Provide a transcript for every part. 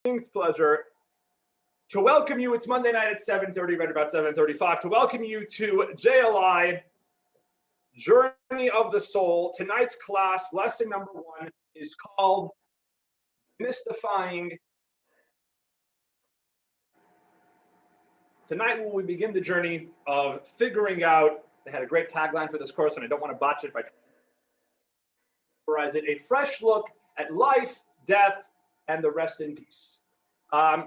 distinct pleasure to welcome you. It's Monday night at 7:30, right about 7:35, to welcome you to JLI, Journey of the Soul. Tonight's class, lesson number 1, is called Mystifying. Tonight we will begin the journey of figuring out, they had a great tagline for this course, and I don't want to botch it by summarize it, a fresh look at life, death, and the rest in peace.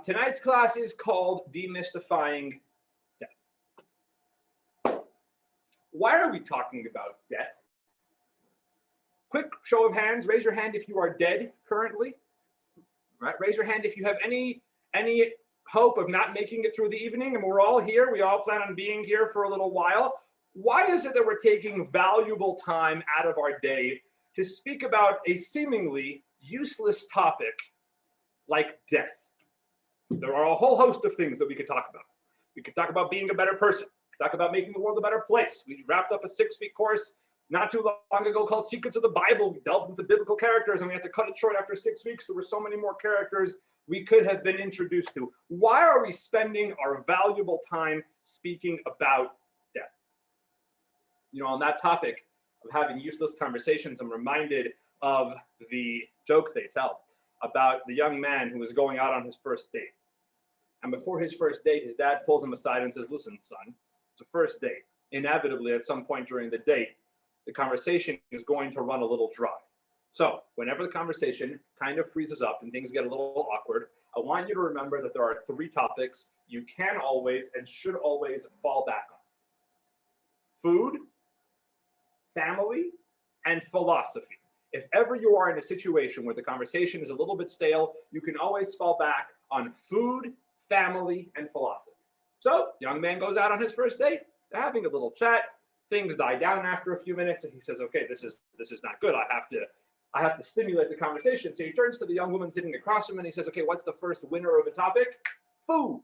Tonight's class is called Demystifying Death. Why are we talking about death? Quick show of hands. Raise your hand if you are dead currently. Right? Raise your hand if you have any hope of not making it through the evening. And we're all here. We all plan on being here for a little while. Why is it that we're taking valuable time out of our day to speak about a seemingly useless topic like death? There are a whole host of things that we could talk about. We could talk about being a better person. We could talk about making the world a better place. We wrapped up a 6-week course not too long ago called Secrets of the Bible. We delved into biblical characters and we had to cut it short after 6 weeks. There were so many more characters we could have been introduced to. Why are we spending our valuable time speaking about death? You know, on that topic of having useless conversations, I'm reminded of the joke they tell about the young man who was going out on his first date. And before his first date, his dad pulls him aside and says, "Listen, son, it's a first date. Inevitably, at some point during the date, the conversation is going to run a little dry. So whenever the conversation kind of freezes up and things get a little awkward, I want you to remember that there are 3 topics you can always and should always fall back on: food, family, and philosophy. If ever you are in a situation where the conversation is a little bit stale, you can always fall back on food, family, and philosophy." So young man goes out on his first date. They're having a little chat. Things die down after a few minutes, and he says, "Okay, this is not good. I have to stimulate the conversation." So he turns to the young woman sitting across from him and he says, "Okay, what's the first winner of the topic?" "Food."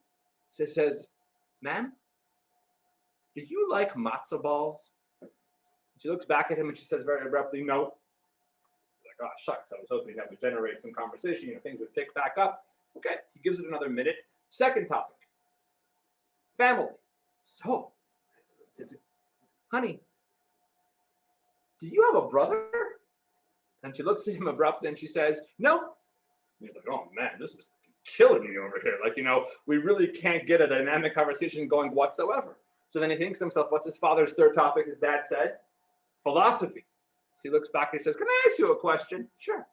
So he says, "Ma'am, do you like matzo balls?" She looks back at him and she says very abruptly, "No." He's like, "Oh, shucks, I was hoping that would generate some conversation. Things would pick back up." Okay, he gives it another minute. Second topic, family. So, he says, "Honey, do you have a brother?" And she looks at him abruptly and she says, "No." He's like, "Oh man, this is killing me over here. We really can't get a dynamic conversation going whatsoever." So then he thinks to himself, what's his father's third topic? His dad said, philosophy. So he looks back and he says, "Can I ask you a question?" "Sure."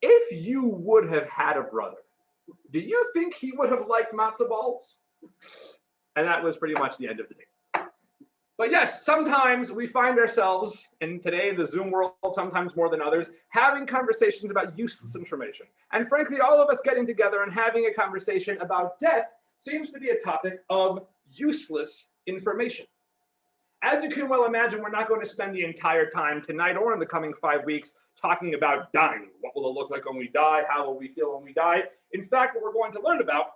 "If you would have had a brother, do you think he would have liked matzo balls?" And that was pretty much the end of the day. But yes, sometimes we find ourselves, and today in the Zoom world, sometimes more than others, having conversations about useless information. And frankly, all of us getting together and having a conversation about death seems to be a topic of useless information. As you can well imagine, we're not going to spend the entire time tonight or in the coming 5 weeks talking about dying. What will it look like when we die? How will we feel when we die? In fact, what we're going to learn about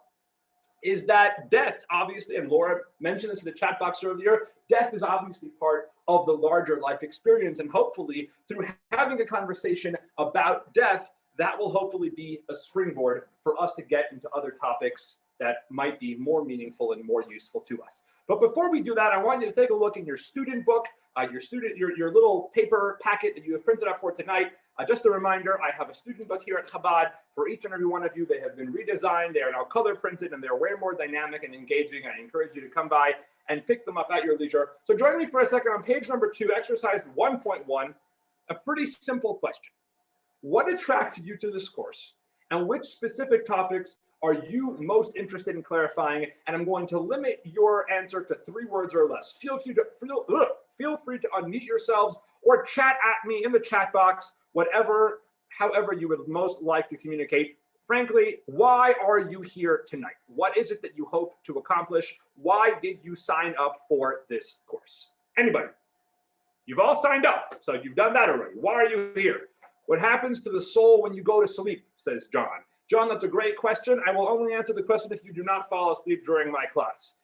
is that death, obviously, and Laura mentioned this in the chat box earlier, death is obviously part of the larger life experience. And hopefully, through having a conversation about death, that will hopefully be a springboard for us to get into other topics that might be more meaningful and more useful to us. But before we do that, I want you to take a look in your student book, your little paper packet that you have printed up for tonight. Just a reminder, I have a student book here at Chabad for each and every one of you. They have been redesigned. They are now color printed and they're way more dynamic and engaging. I encourage you to come by and pick them up at your leisure. So join me for a second on page number 2, exercise 1.1, a pretty simple question. What attracted you to this course? And which specific topics are you most interested in clarifying? And I'm going to limit your answer to 3 words or less. Feel free to unmute yourselves or chat at me in the chat box, however you would most like to communicate. Frankly, why are you here tonight? What is it that you hope to accomplish? Why did you sign up for this course? Anybody? You've all signed up, so you've done that already. Why are you here? What happens to the soul when you go to sleep, says John. John, that's a great question. I will only answer the question if you do not fall asleep during my class.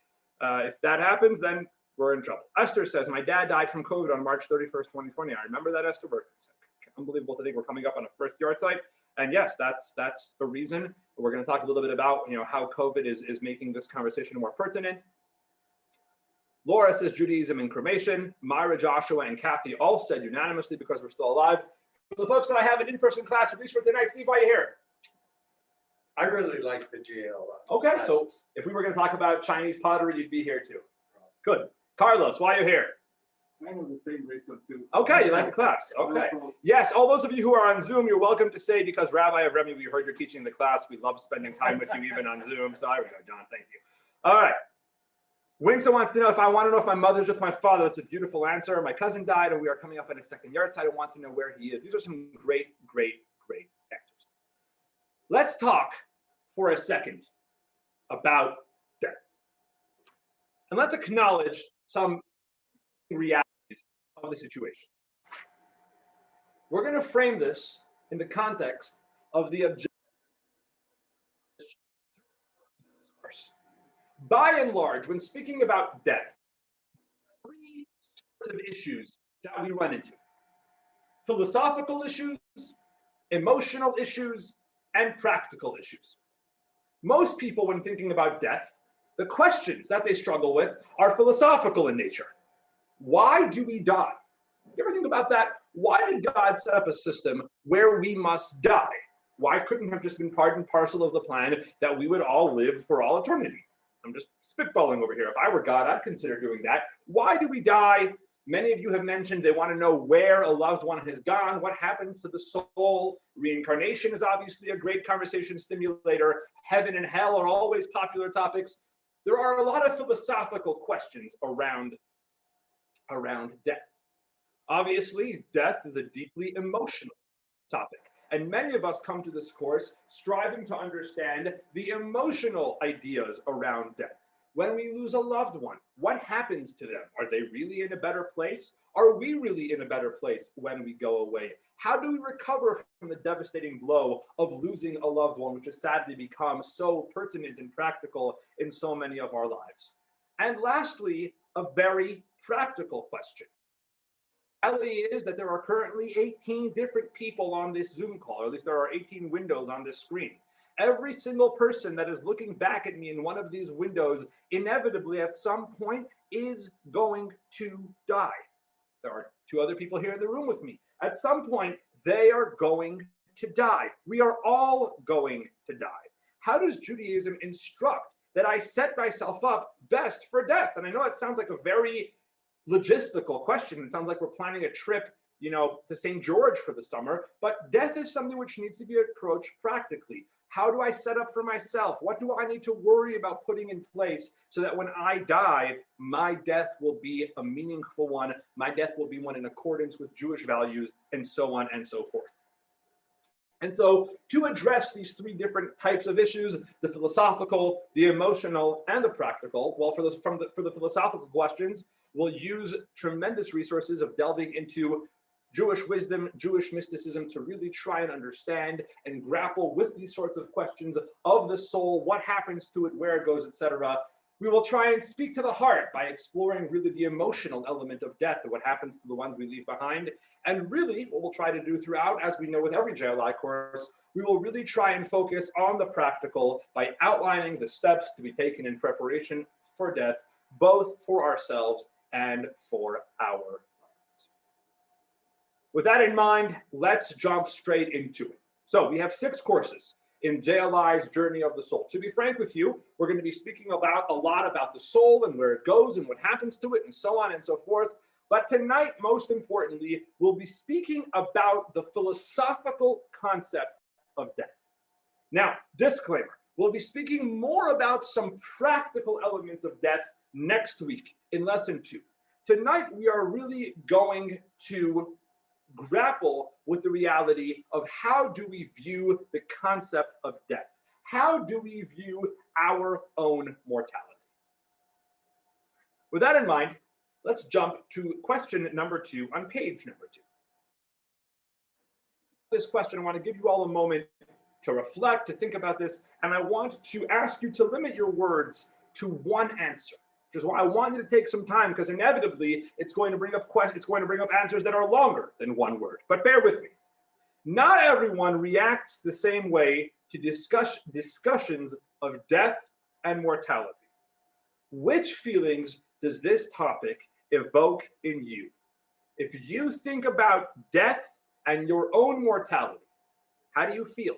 If that happens, then we're in trouble. Esther says, "My dad died from COVID on March 31st, 2020. I remember that, Esther. It's unbelievable to think we're coming up on a first yard site. And yes, that's the reason. We're going to talk a little bit about how COVID is making this conversation more pertinent. Laura says Judaism and cremation. Myra, Joshua, and Kathy all said unanimously because we're still alive. For the folks that I have an in-person class, at least for tonight, Steve, why are you here? I really like the GL. Okay, so if we were going to talk about Chinese pottery, you'd be here too. Good. Carlos, why are you here? I know the same reason too. Okay, you like the class. Okay. Yes, all those of you who are on Zoom, you're welcome to say, because Rabbi of Remy, we heard you're teaching the class. We love spending time with you even on Zoom. So there we go, John. Thank you. All right. Winston wants to know if I want to know if my mother's with my father. That's a beautiful answer. My cousin died, and we are coming up on his second yard, so I want to know where he is. These are some great, great, great answers. Let's talk for a second about death. And let's acknowledge some realities of the situation. We're going to frame this in the context of the objective. By and large, when speaking about death, three sorts of issues that we run into: philosophical issues, emotional issues, and practical issues. Most people, when thinking about death, the questions that they struggle with are philosophical in nature. Why do we die? You ever think about that? Why did God set up a system where we must die? Why couldn't it have just been part and parcel of the plan that we would all live for all eternity? I'm just spitballing over here. If I were God, I'd consider doing that. Why do we die? Many of you have mentioned they want to know where a loved one has gone, what happens to the soul. Reincarnation is obviously a great conversation stimulator. Heaven and hell are always popular topics. There are a lot of philosophical questions around death. Obviously, death is a deeply emotional topic. And many of us come to this course striving to understand the emotional ideas around death. When we lose a loved one, what happens to them? Are they really in a better place? Are we really in a better place when we go away? How do we recover from the devastating blow of losing a loved one, which has sadly become so pertinent and practical in so many of our lives? And lastly, a very practical question. The reality is that there are currently 18 different people on this Zoom call, or at least there are 18 windows on this screen. Every single person that is looking back at me in one of these windows inevitably at some point is going to die. There are two other people here in the room with me. At some point, they are going to die. We are all going to die. How does Judaism instruct that I set myself up best for death? And I know it sounds like a very logistical question. It sounds like we're planning a trip, to St. George for the summer, but death is something which needs to be approached practically. How do I set up for myself? What do I need to worry about putting in place so that when I die, my death will be a meaningful one, my death will be one in accordance with Jewish values, and so on and so forth. And so to address these three different types of issues, the philosophical, the emotional, and the practical, well, for the philosophical questions, we'll use tremendous resources of delving into Jewish wisdom, Jewish mysticism to really try and understand and grapple with these sorts of questions of the soul, what happens to it, where it goes, etc. We will try and speak to the heart by exploring really the emotional element of death and what happens to the ones we leave behind. And really, what we'll try to do throughout, as we know with every JLI course, we will really try and focus on the practical by outlining the steps to be taken in preparation for death, both for ourselves and for our loved ones. With that in mind, let's jump straight into it. So we have 6 courses in JLI's Journey of the Soul. To be frank with you, we're going to be speaking about a lot about the soul and where it goes and what happens to it and so on and so forth. But tonight, most importantly, we'll be speaking about the philosophical concept of death. Now, disclaimer, we'll be speaking more about some practical elements of death next week in lesson 2. Tonight, we are really going to grapple with the reality of how do we view the concept of death? How do we view our own mortality? With that in mind, let's jump to question number 2 on page number 2. This question, I want to give you all a moment to reflect, to think about this, and I want to ask you to limit your words to one answer. Which is why I want you to take some time, because inevitably it's going to bring up answers that are longer than one word. But bear with me. Not everyone reacts the same way to discussions of death and mortality. Which feelings does this topic evoke in you? If you think about death and your own mortality, how do you feel?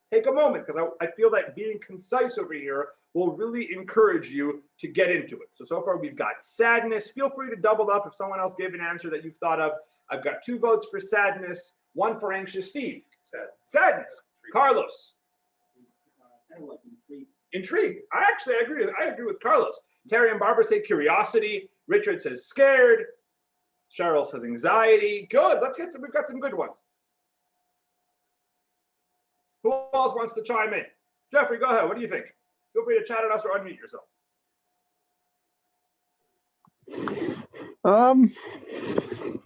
Take a moment, because I feel that being concise over here will really encourage you to get into it. So far we've got sadness. Feel free to double up if someone else gave an answer that you've thought of. I've got 2 votes for sadness, 1 for anxious. Steve? Sadness. Carlos? Kind of like intrigued. Intrigued. I agree with Carlos. Terry and Barbara say curiosity. Richard says scared. Cheryl says anxiety. Good. We've got some good ones. Who else wants to chime in? Jeffrey, go ahead. What do you think? Feel free to chat at us or unmute yourself.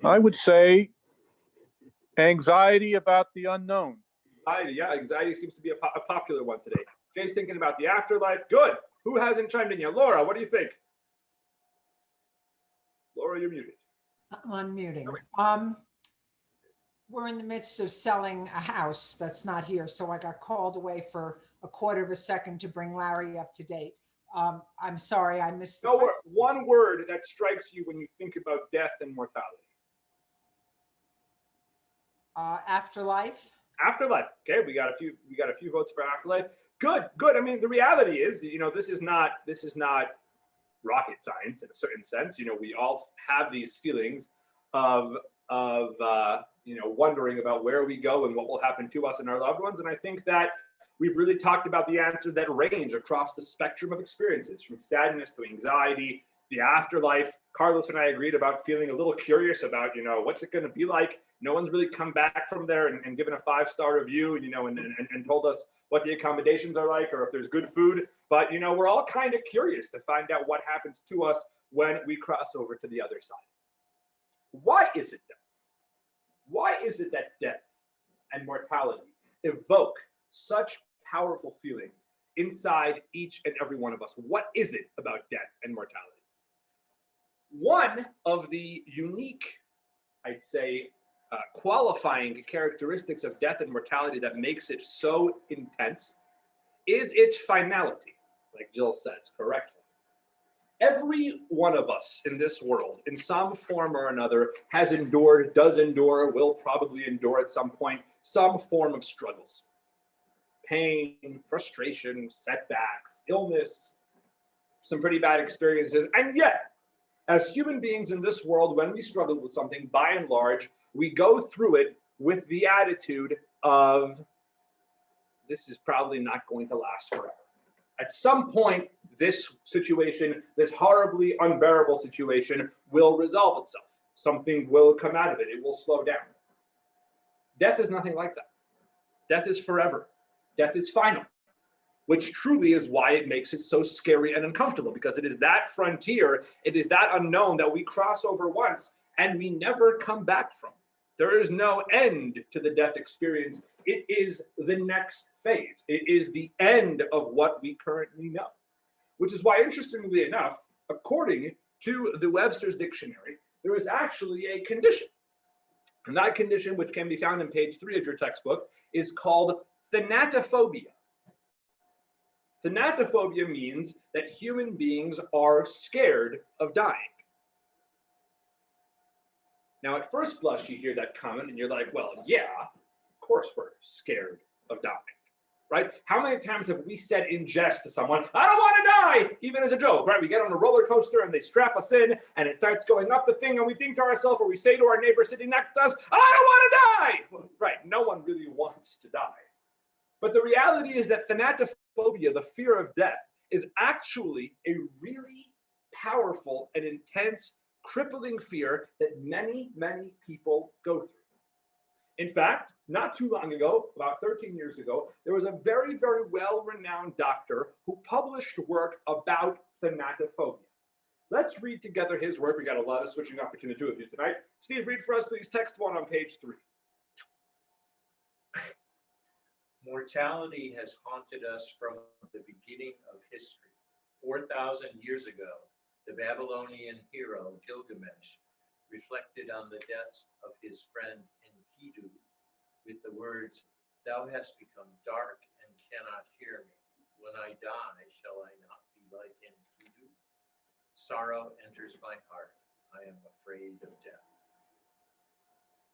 I would say anxiety about the unknown. Anxiety seems to be a popular one today. Jay's thinking about the afterlife. Good. Who hasn't chimed in yet? Laura, what do you think? Laura, you're muted. I'm unmuting. We're in the midst of selling a house that's not here, so I got called away for a quarter of a second to bring Larry up to date. I'm sorry, I missed the No, one word that strikes you when you think about death and mortality. afterlife. Afterlife. Okay, we got a few votes for afterlife. Good. I mean, the reality is, this is not rocket science in a certain sense. We all have these feelings of wondering about where we go and what will happen to us and our loved ones. And I think that we've really talked about the answers that range across the spectrum of experiences, from sadness to anxiety, the afterlife. Carlos and I agreed about feeling a little curious about, what's it going to be like? No one's really come back from there and given a 5-star review, and told us what the accommodations are like or if there's good food. But, we're all kind of curious to find out what happens to us when we cross over to the other side. Why is it that? Why is it that death and mortality evoke such powerful feelings inside each and every one of us? What is it about death and mortality? One of the unique, I'd say, qualifying characteristics of death and mortality that makes it so intense is its finality, like Jill says correctly. Every one of us in this world, in some form or another, has endured, does endure, will probably endure at some point, some form of struggles. Pain, frustration, setbacks, illness, some pretty bad experiences. And yet, as human beings in this world, when we struggle with something, by and large, we go through it with the attitude of, this is probably not going to last forever. At some point, this situation, this horribly unbearable situation, will resolve itself. Something will come out of it. It will slow down. Death is nothing like that. Death is forever. Death is final, which truly is why it makes it so scary and uncomfortable, because it is that frontier, it is that unknown that we cross over once and we never come back from. There is no end to the death experience. It is the next phase. It is the end of what we currently know, which is why, interestingly enough, according to the Webster's Dictionary, there is actually a condition. And that condition, which can be found in page 3 of your textbook, is called thanatophobia. Thanatophobia means that human beings are scared of dying. Now, at first blush, you hear that comment and you're like, well, yeah, of course we're scared of dying, right? How many times have we said in jest to someone, I don't want to die, even as a joke, right? We get on a roller coaster and they strap us in and it starts going up the thing and we think to ourselves, or we say to our neighbor sitting next to us, I don't want to die. Well, right, no one really wants to die. But the reality is that thanatophobia, the fear of death, is actually a really powerful and intense, crippling fear that many, many people go through. In fact, not too long ago, about 13 years ago, there was a very, very well-renowned doctor who published work about thanatophobia. Let's read together his work. We got a lot of switching off between the two of you tonight. Steve, read for us, please. Text 1 on page 3. Mortality has haunted us from the beginning of history. 4,000 years ago, the Babylonian hero Gilgamesh reflected on the deaths of his friend Enkidu with the words, "Thou hast become dark and cannot hear me. When I die, shall I not be like Enkidu? Sorrow enters my heart. I am afraid of death."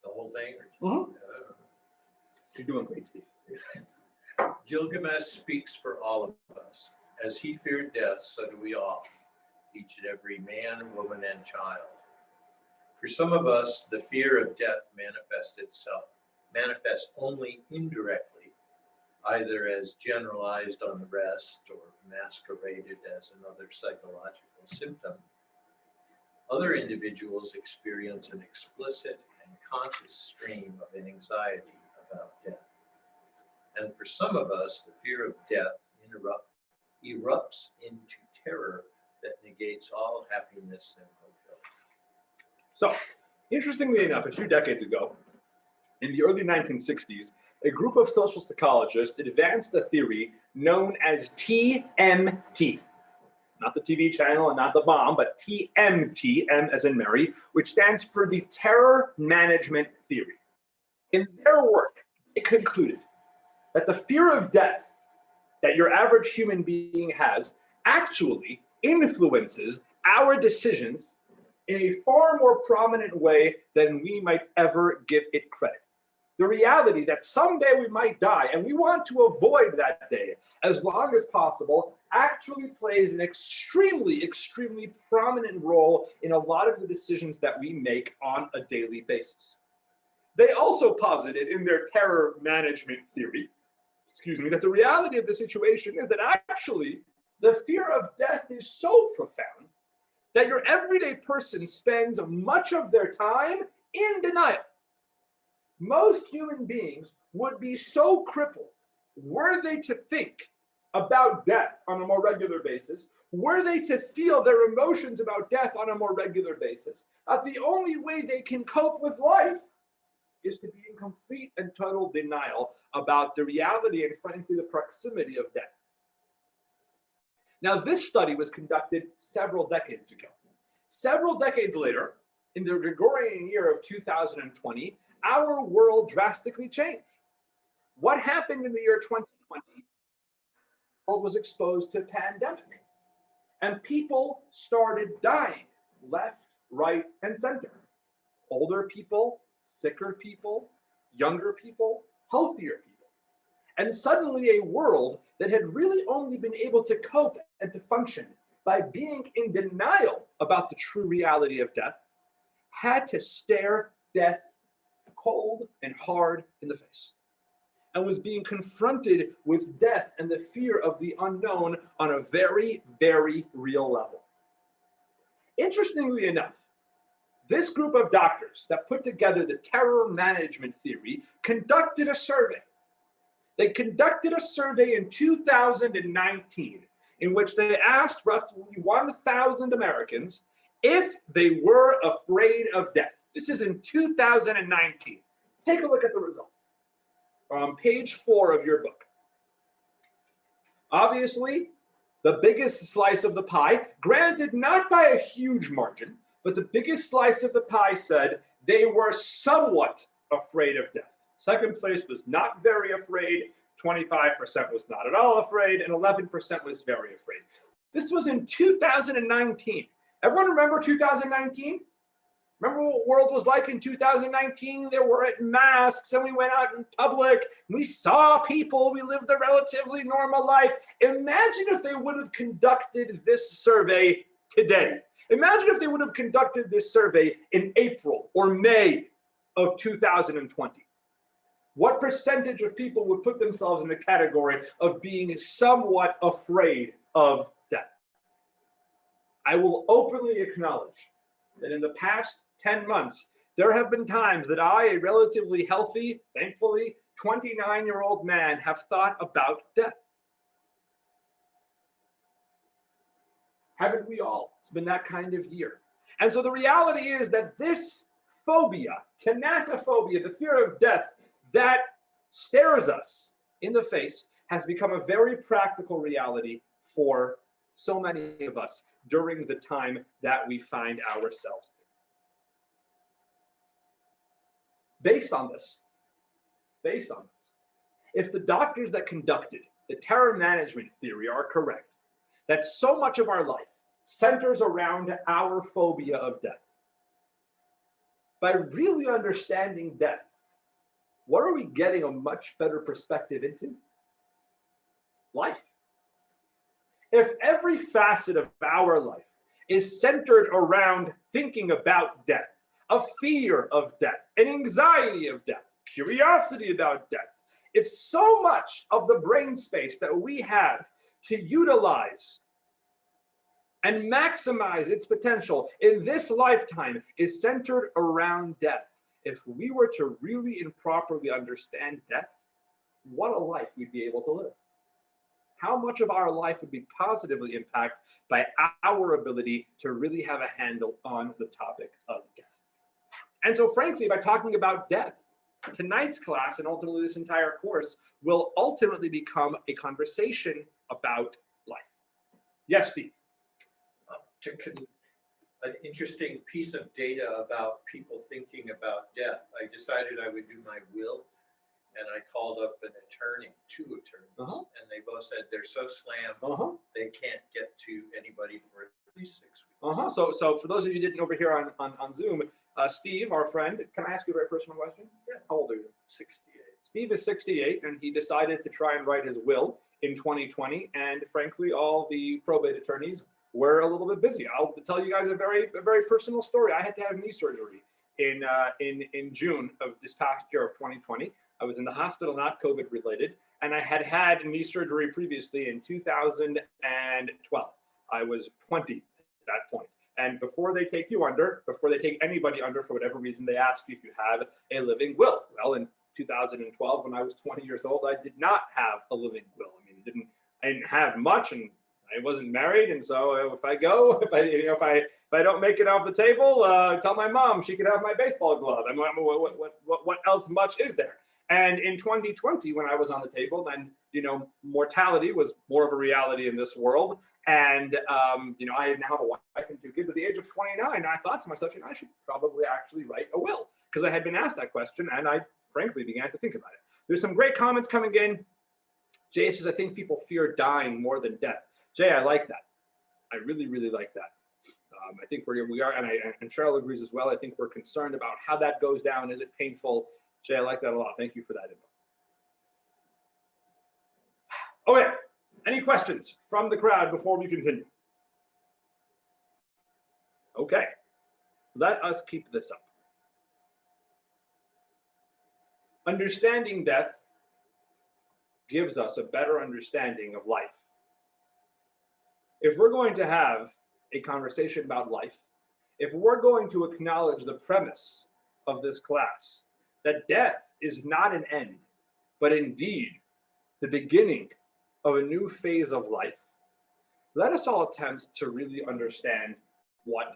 The whole thing? You're doing great, Steve. Gilgamesh speaks for all of us. As he feared death, so do we all, each and every man, woman, and child. For some of us, the fear of death manifests only indirectly, either as generalized on the rest or masqueraded as another psychological symptom. Other individuals experience an explicit and conscious stream of anxiety about death. And for some of us, the fear of death erupts into terror that negates all happiness and fulfillment. So, interestingly enough, a few decades ago, in the early 1960s, a group of social psychologists advanced a theory known as TMT. Not the TV channel and not the bomb, but TMT, M as in Mary, which stands for the Terror Management Theory. In their work, it concluded that the fear of death that your average human being has actually influences our decisions in a far more prominent way than we might ever give it credit. The reality that someday we might die, and we want to avoid that day as long as possible, actually plays an extremely, extremely prominent role in a lot of the decisions that we make on a daily basis. They also posited in their terror management theory, that the reality of the situation is that actually the fear of death is so profound that your everyday person spends much of their time in denial. Most human beings would be so crippled, were they to think about death on a more regular basis, were they to feel their emotions about death on a more regular basis, that the only way they can cope with life is to be in complete and total denial about the reality and, frankly, the proximity of death. Now, this study was conducted several decades ago. Several decades later, in the Gregorian year of 2020, our world drastically changed. What happened in the year 2020? The world was exposed to a pandemic, and people started dying left, right, and center. Older people, sicker people, younger people, healthier people. And suddenly a world that had really only been able to cope and to function by being in denial about the true reality of death had to stare death cold and hard in the face, and was being confronted with death and the fear of the unknown on a very, very real level. Interestingly enough, this group of doctors that put together the terror management theory conducted a survey. They conducted a survey in 2019 in which they asked roughly 1,000 Americans if they were afraid of death. This is in 2019. Take a look at the results. On page 4 of your book. Obviously, the biggest slice of the pie, granted not by a huge margin, but the biggest slice of the pie said they were somewhat afraid of death. Second place was not very afraid, 25% was not at all afraid, and 11% was very afraid. This was in 2019. Everyone remember 2019? Remember what the world was like in 2019? There were masks and we went out in public. We saw people. We lived a relatively normal life. Imagine if they would have conducted this survey today. Imagine if they would have conducted this survey in April or May of 2020. What percentage of people would put themselves in the category of being somewhat afraid of death? I will openly acknowledge that in the past 10 months, there have been times that I, a relatively healthy, thankfully, 29-year-old man, have thought about death. Haven't we all? It's been that kind of year. And so the reality is that this phobia, thanatophobia, the fear of death that stares us in the face, has become a very practical reality for so many of us during the time that we find ourselves in. Based on this, based on this. If the doctors that conducted the terror management theory are correct, that so much of our life centers around our phobia of death, by really understanding death, what are we getting a much better perspective into? Life. If every facet of our life is centered around thinking about death, a fear of death, an anxiety of death, curiosity about death, if so much of the brain space that we have to utilize and maximize its potential in this lifetime is centered around death, if we were to really and properly understand death, what a life we'd be able to live. How much of our life would be positively impacted by our ability to really have a handle on the topic of death. And so frankly, by talking about death, tonight's class and ultimately this entire course will ultimately become a conversation about life. Yes, Steve? An interesting piece of data about people thinking about death. I decided I would do my will, and I called up an attorney, two attorneys, and they both said they're so slammed they can't get to anybody for at least 6 weeks. So for those of you who didn't over here on Zoom, Steve, our friend, can I ask you a very personal question? Yeah. How old are you? 68. Steve is 68, and he decided to try and write his will in 2020. And frankly, all the probate attorneys were a little bit busy. I'll tell you guys a very personal story. I had to have knee surgery in June of this past year of 2020. I was in the hospital, not COVID related, and I had had knee surgery previously in 2012. I was 20 at that point. And before they take anybody under for whatever reason, they ask you if you have a living will. Well, in 2012, when I was 20 years old, I did not have a living will. I didn't have much, and I wasn't married, and so if I don't make it off the table, tell my mom she could have my baseball glove. I mean, what else much is there? And in 2020, when I was on the table, then mortality was more of a reality in this world, and I now have a wife and 2 kids. At the age of 29, I thought to myself, I should probably actually write a will, because I had been asked that question, and I frankly began to think about it. There's some great comments coming in. Jay says, I think people fear dying more than death. Jay, I like that. I really like that. I think we are, and Cheryl agrees as well. I think we're concerned about how that goes down. Is it painful? Jay, I like that a lot. Thank you for that info. Okay, any questions from the crowd before we continue? Okay, let us keep this up. Understanding death gives us a better understanding of life. If we're going to have a conversation about life, if we're going to acknowledge the premise of this class, that death is not an end, but indeed the beginning of a new phase of life, let us all attempt to really understand what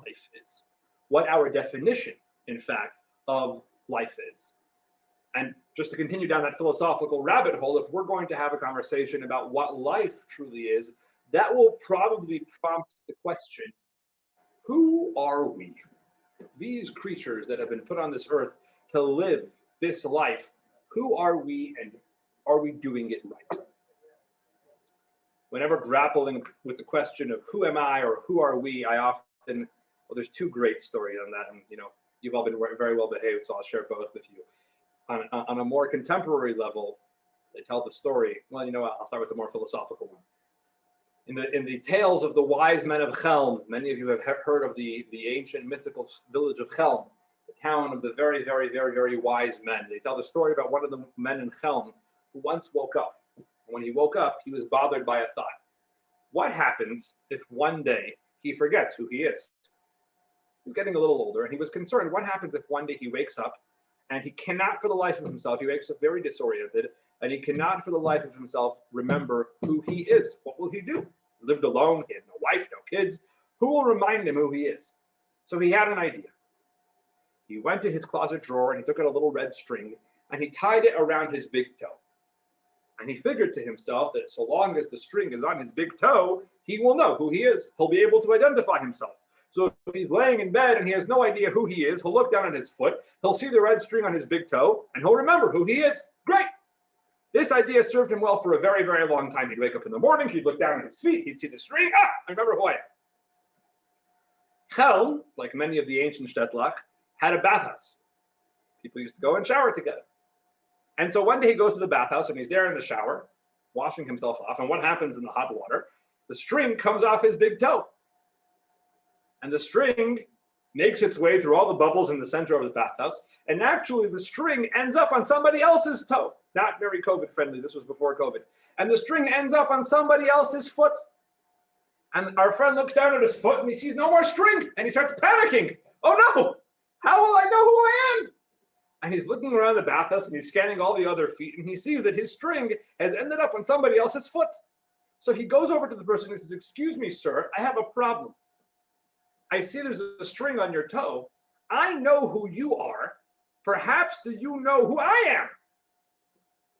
life is, what our definition, in fact, of life is. And just to continue down that philosophical rabbit hole, if we're going to have a conversation about what life truly is, that will probably prompt the question, who are we? These creatures that have been put on this earth to live this life, who are we, and are we doing it right? Whenever grappling with the question of who am I or who are we, I often, well, there's 2 great stories on that, and you've all been very well behaved, so I'll share both with you. On a more contemporary level, they tell the story. Well, I'll start with the more philosophical one. In the tales of the wise men of Chelm, many of you have heard of the ancient mythical village of Chelm, the town of the very wise men. They tell the story about one of the men in Chelm who once woke up. When he woke up, he was bothered by a thought. What happens if one day he forgets who he is? He's getting a little older, and he was concerned. What happens if one day he wakes up and he cannot for the life of himself, he wakes up very disoriented, and he cannot for the life of himself remember who he is? What will he do? He lived alone, he had no wife, no kids. Who will remind him who he is? So he had an idea. He went to his closet drawer and he took out a little red string and he tied it around his big toe. And he figured to himself that so long as the string is on his big toe, he will know who he is. He'll be able to identify himself. So if he's laying in bed and he has no idea who he is, he'll look down at his foot, he'll see the red string on his big toe, and he'll remember who he is. Great. This idea served him well for a very, very long time. He'd wake up in the morning, he'd look down at his feet, he'd see the string. Ah, I remember who I am. Chelm, like many of the ancient Shtetl, had a bathhouse. People used to go and shower together. And so one day he goes to the bathhouse and he's there in the shower, washing himself off. And what happens in the hot water? The string comes off his big toe. And the string makes its way through all the bubbles in the center of the bathhouse. And actually the string ends up on somebody else's toe. Not very COVID friendly. This was before COVID. And the string ends up on somebody else's foot. And our friend looks down at his foot and he sees no more string. And he starts panicking. Oh no, how will I know who I am? And he's looking around the bathhouse and he's scanning all the other feet and he sees that his string has ended up on somebody else's foot. So he goes over to the person and says, "Excuse me, sir, I have a problem. I see there's a string on your toe. I know who you are. Perhaps do you know who I am?"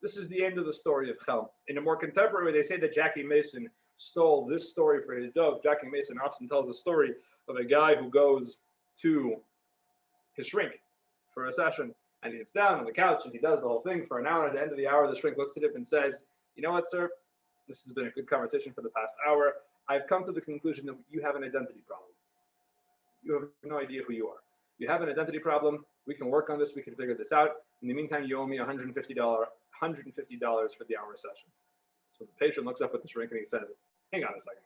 This is the end of the story of Chelm. In a more contemporary way, they say that Jackie Mason stole this story for his joke. Jackie Mason often tells the story of a guy who goes to his shrink for a session, and he sits down on the couch and he does the whole thing for an hour. At the end of the hour, the shrink looks at him and says, "You know what, sir? This has been a good conversation for the past hour. I've come to the conclusion that you have an identity problem. You have no idea who you are. You have an identity problem. We can work on this. We can figure this out. In the meantime, you owe me $150 for the hour session." So the patient looks up at the shrink and he says, "Hang on a second.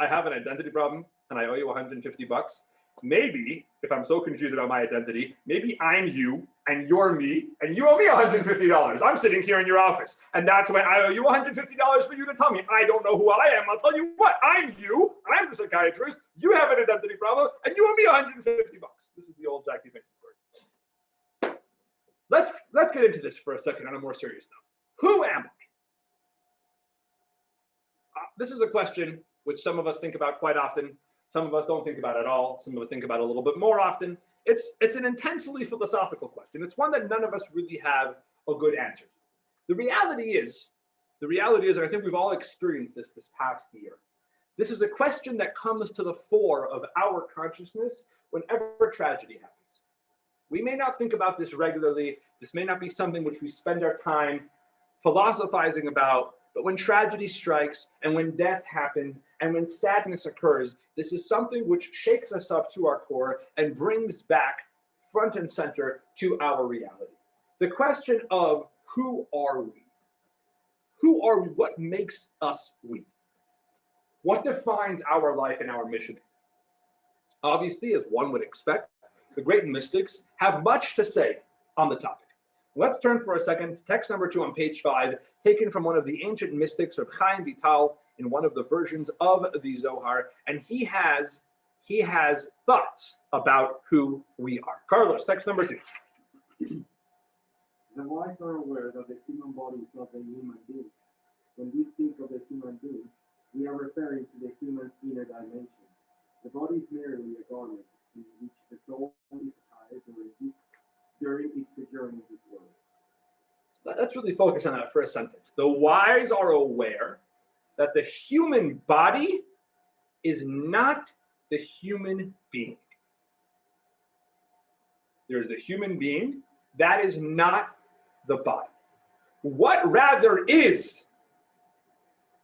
I have an identity problem and I owe you $150. Maybe, if I'm so confused about my identity, maybe I'm you and you're me and you owe me $150. I'm sitting here in your office and that's when I owe you $150 for you to tell me I don't know who I am. I'll tell you what, I'm you, I'm the psychiatrist, you have an identity problem and you owe me $150. This is the old Jackie Mason story. Let's get into this for a second on a more serious note. Who am I? This is a question which some of us think about quite often. Some of us don't think about it at all. Some of us think about it a little bit more often. It's an intensely philosophical question. It's one that none of us really have a good answer to. The reality is, and I think we've all experienced this past year, this is a question that comes to the fore of our consciousness whenever tragedy happens. We may not think about this regularly. This may not be something which we spend our time philosophizing about, but when tragedy strikes and when death happens and when sadness occurs, this is something which shakes us up to our core and brings back front and center to our reality. The question of who are we? Who are we? What makes us we? What defines our life and our mission? Obviously, as one would expect, the great mystics have much to say on the topic. Let's turn for a second to text number 2 on page 5, taken from one of the ancient mystics, Reb Chaim Vital, in one of the versions of the Zohar, and he has thoughts about who we are. Carlos, text number 2. The wise are aware that the human body is not a human being. When we speak of the human being, we are referring to the human's inner dimension. The body is merely a garment in which the soul is attired during its sojourn in this world. Let's really focus on that for a sentence. The wise are aware that the human body is not the human being. There's the human being, that is not the body. What rather is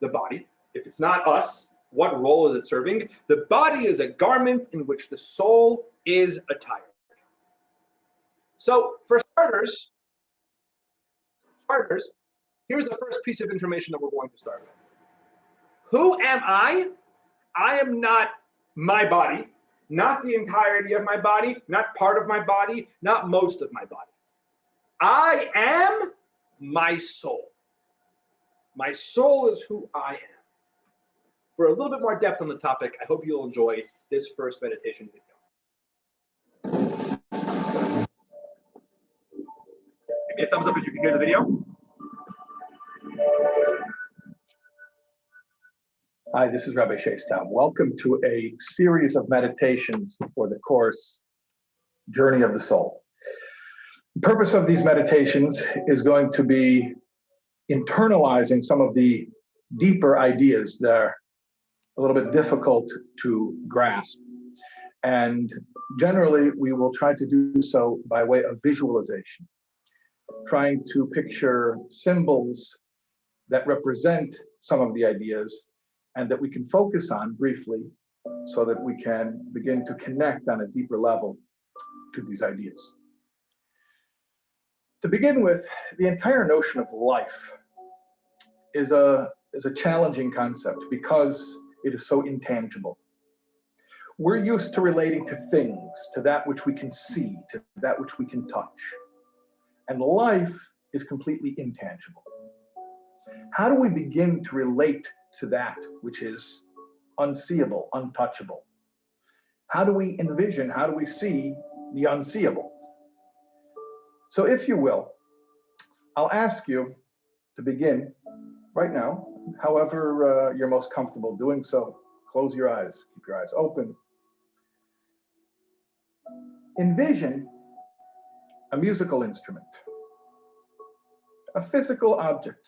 the body? If it's not us, what role is it serving? The body is a garment in which the soul is attired. So for starters, here's the first piece of information that we're going to start with. Who am I? I am not my body, not the entirety of my body, not part of my body, not most of my body. I am my soul. My soul is who I am. For a little bit more depth on the topic, I hope you'll enjoy this first meditation video. Give me a thumbs up if you can hear the video. Hi, this is Rabbi Sheistav. Welcome to a series of meditations for the course Journey of the Soul. The purpose of these meditations is going to be internalizing some of the deeper ideas that are a little bit difficult to grasp. And generally, we will try to do so by way of visualization, trying to picture symbols that represent some of the ideas and that we can focus on briefly so that we can begin to connect on a deeper level to these ideas. To begin with, the entire notion of life is a challenging concept because it is so intangible. We're used to relating to things, to that which we can see, to that which we can touch. And life is completely intangible. How do we begin to relate to that which is unseeable, untouchable? How do we envision, how do we see the unseeable? So if you will, I'll ask you to begin right now, however you're most comfortable doing so. Close your eyes, keep your eyes open. Envision a musical instrument, a physical object,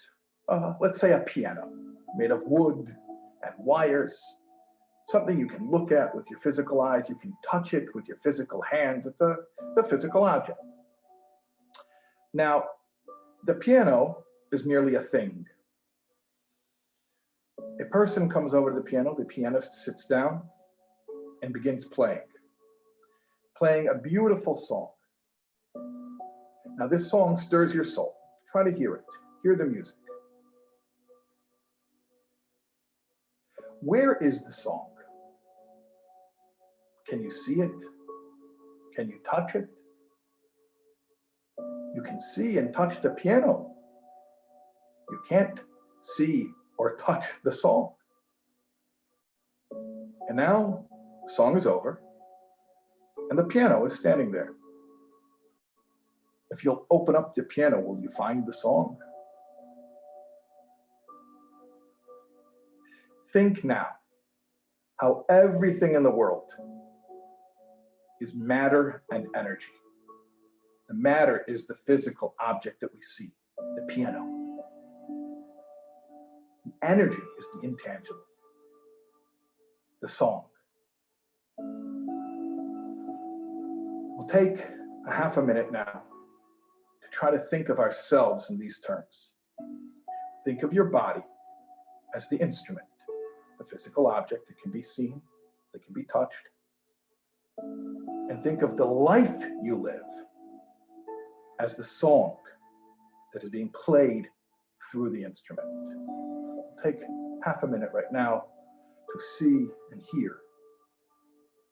let's say a piano made of wood and wires, something you can look at with your physical eyes, you can touch it with your physical hands. It's a physical object. Now, the piano is merely a thing. A person comes over to the piano, the pianist sits down and begins playing a beautiful song. Now, this song stirs your soul. Try to hear it. Hear the music. Where is the song? Can you see it? Can you touch it? You can see and touch the piano. You can't see or touch the song. And now the song is over and the piano is standing there. If you'll open up the piano, will you find the song? Think now how everything in the world is matter and energy. The matter is the physical object that we see, the piano. The energy is the intangible, the song. We'll take a half a minute now to try to think of ourselves in these terms. Think of your body as the instrument, the physical object that can be seen, that can be touched. And think of the life you live as the song that is being played through the instrument. Take half a minute right now to see and hear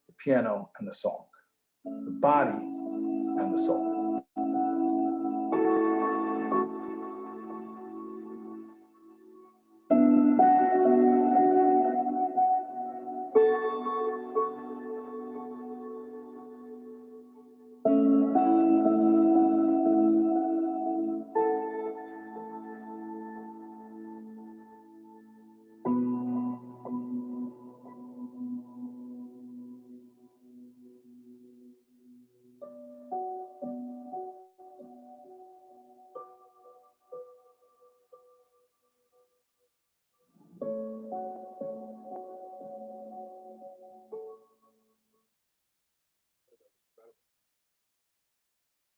the piano and the song, the body and the soul.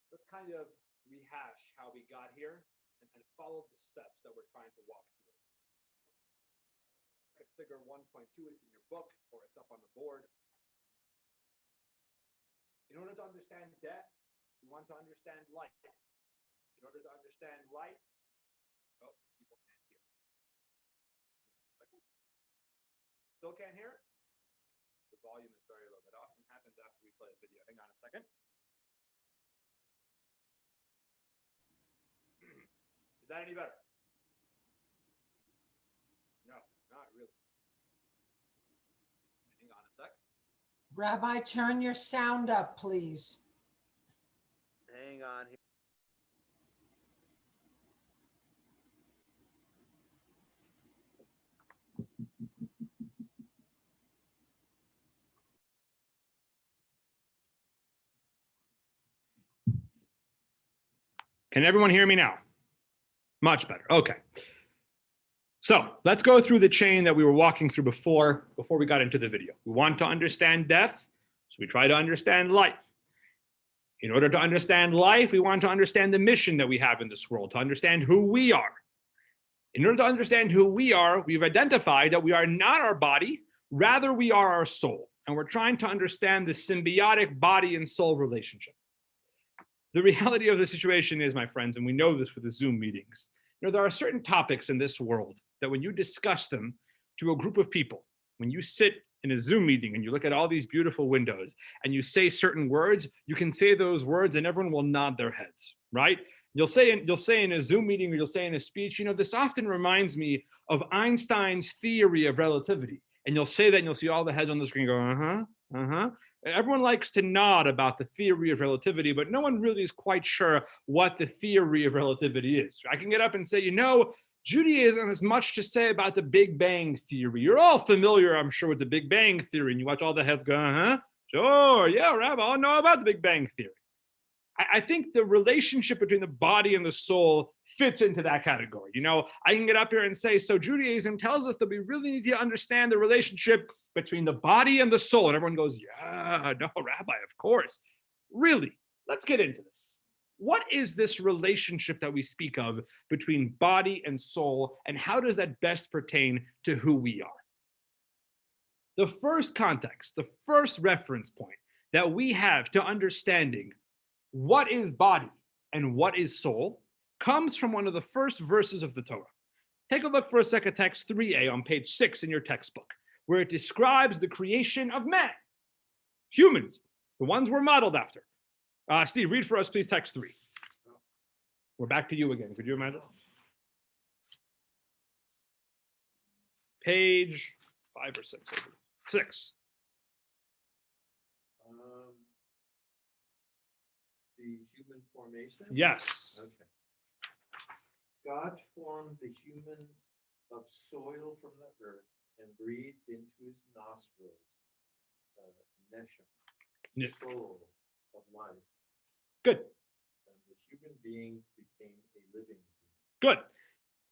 Let's kind of rehash how we got here and follow the steps that we're trying to walk through. Figure 1.2, it's in your book or it's up on the board. In order to understand death, we want to understand life. In order to understand life, oh, people can't hear. Still can't hear it? The volume is very low. That often happens after we play a video. Hang on a second. Is that any better? No, not really. Hang on a sec. Rabbi, turn your sound up, please. Hang on here. Can everyone hear me now? Much better. Okay. So let's go through the chain that we were walking through before we got into the video. We want to understand death, so we try to understand life. In order to understand life, we want to understand the mission that we have in this world, to understand who we are. In order to understand who we are, we've identified that we are not our body, rather we are our soul. And we're trying to understand the symbiotic body and soul relationship. The reality of the situation is, my friends, and we know this with the Zoom meetings, there are certain topics in this world that when you discuss them to a group of people, when you sit in a Zoom meeting and you look at all these beautiful windows and you say certain words, you can say those words and everyone will nod their heads, right? You'll say in a Zoom meeting, or you'll say in a speech, this often reminds me of Einstein's theory of relativity. And you'll say that and you'll see all the heads on the screen go, uh-huh, uh-huh. Everyone likes to nod about the theory of relativity, but no one really is quite sure what the theory of relativity is. I can get up and say, Judaism has much to say about the Big Bang Theory. You're all familiar, I'm sure, with the Big Bang Theory, and you watch all the heads go, uh-huh, sure, yeah, Rabbi, I know about the Big Bang Theory. I think the relationship between the body and the soul fits into that category. I can get up here and say, so Judaism tells us that we really need to understand the relationship between the body and the soul. And everyone goes, yeah, no, Rabbi, of course. Really, let's get into this. What is this relationship that we speak of between body and soul, and how does that best pertain to who we are? The first context, the first reference point that we have to understanding what is body and what is soul comes from one of the first verses of the Torah. Take a look for a second, text 3a on page 6 in your textbook, where it describes the creation of man, humans, the ones we're modeled after. Steve, read for us, please, text 3. We're back to you again. Could you imagine? Page 5 or 6. 6. The human formation? Yes. Okay. God formed the human of soil from the earth and breathed into his nostrils Yeah. soul of life. Good. And the human being became a living being. Good.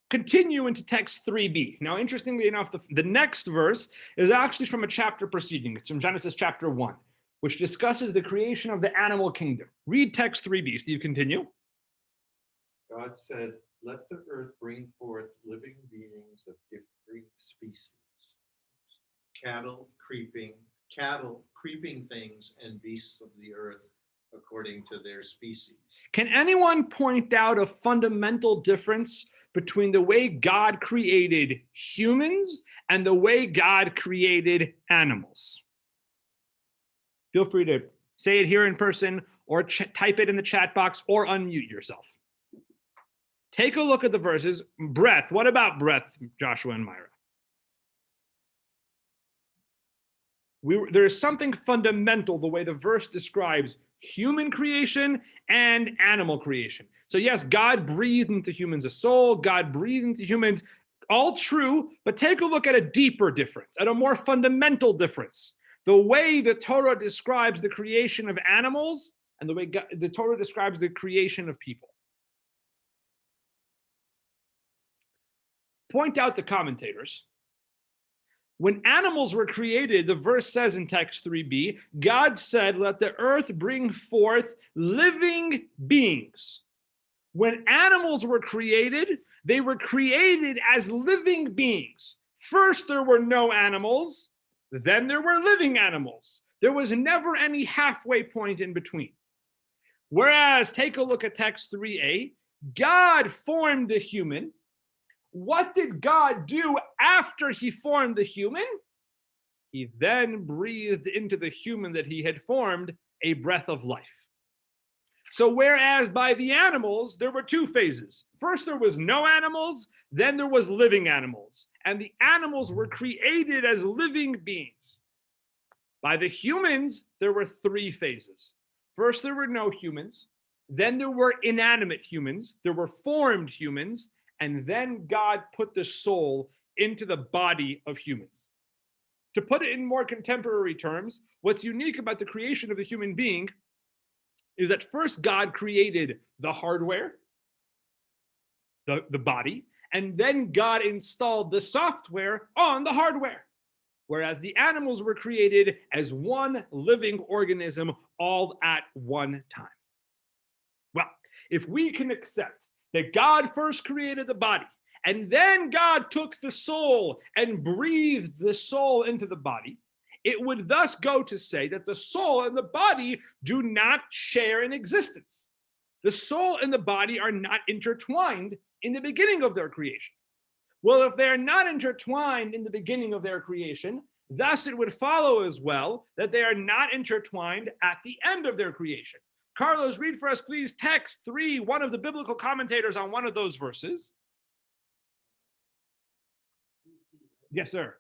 Continue into text 3b. Now, interestingly enough, the next verse is actually from a chapter preceding. It's from Genesis chapter 1, which discusses the creation of the animal kingdom. Read text 3b. Steve, continue. God said, let the earth bring forth living beings of differing species. Cattle, creeping things, and beasts of the earth according to their species. Can anyone point out a fundamental difference between the way God created humans and the way God created animals? Feel free to say it here in person, or type it in the chat box, or unmute yourself. Take a look at the verses. Breath. What about breath, Joshua and Myra? There's something fundamental the way the verse describes human creation and animal creation. So yes, God breathed into humans a soul. God breathed into humans, all true, but take a look at a deeper difference, at a more fundamental difference. The way the Torah describes the creation of animals and the way the Torah describes the creation of people. Point out the commentators. When animals were created, the verse says in text 3b, God said, let the earth bring forth living beings. When animals were created, they were created as living beings. First, there were no animals. Then there were living animals. There was never any halfway point in between. Whereas, take a look at text 3a, God formed the human. What did God do after he formed the human? He then breathed into the human that he had formed a breath of life. So whereas by the animals, there were two phases. First, there was no animals, then there was living animals. And the animals were created as living beings. By the humans, there were three phases. First, there were no humans. Then there were inanimate humans. There were formed humans. And then God put the soul into the body of humans. To put it in more contemporary terms, what's unique about the creation of the human being is that first God created the hardware, the body, and then God installed the software on the hardware. whereas the animals were created as one living organism all at one time. Well, if we can accept that God first created the body, and then God took the soul and breathed the soul into the body, it would thus go to say that the soul and the body do not share an existence. The soul and the body are not intertwined in the beginning of their creation. Well, if they are not intertwined in the beginning of their creation, thus it would follow as well that they are not intertwined at the end of their creation. Carlos, read for us, please, text 3, one of the biblical commentators on one of those verses. Yes, sir.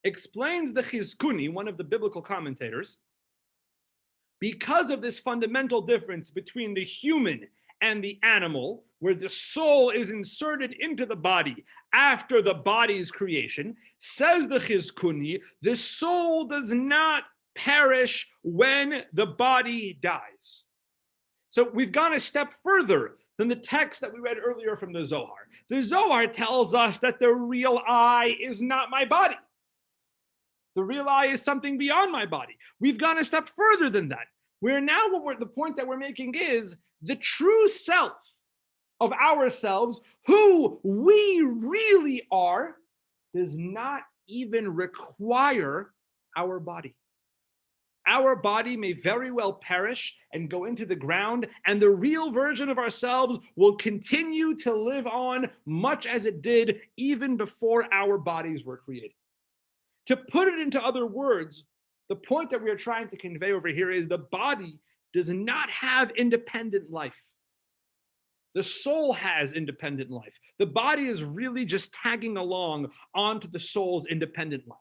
Explains the Chizkuni, one of the biblical commentators, because of this fundamental difference between the human and the animal, where the soul is inserted into the body after the body's creation, says the Chizkuni, the soul does not perish when the body dies. So we've gone a step further than the text that we read earlier from the Zohar. The Zohar tells us that the real I is not my body. The real I is something beyond my body. We've gone a step further than that. Where now the point that we're making is the true self of ourselves, who we really are, does not even require our body. Our body may very well perish and go into the ground, and the real version of ourselves will continue to live on much as it did even before our bodies were created. To put it into other words, the point that we are trying to convey over here is the body does not have independent life. The soul has independent life. The body is really just tagging along onto the soul's independent life.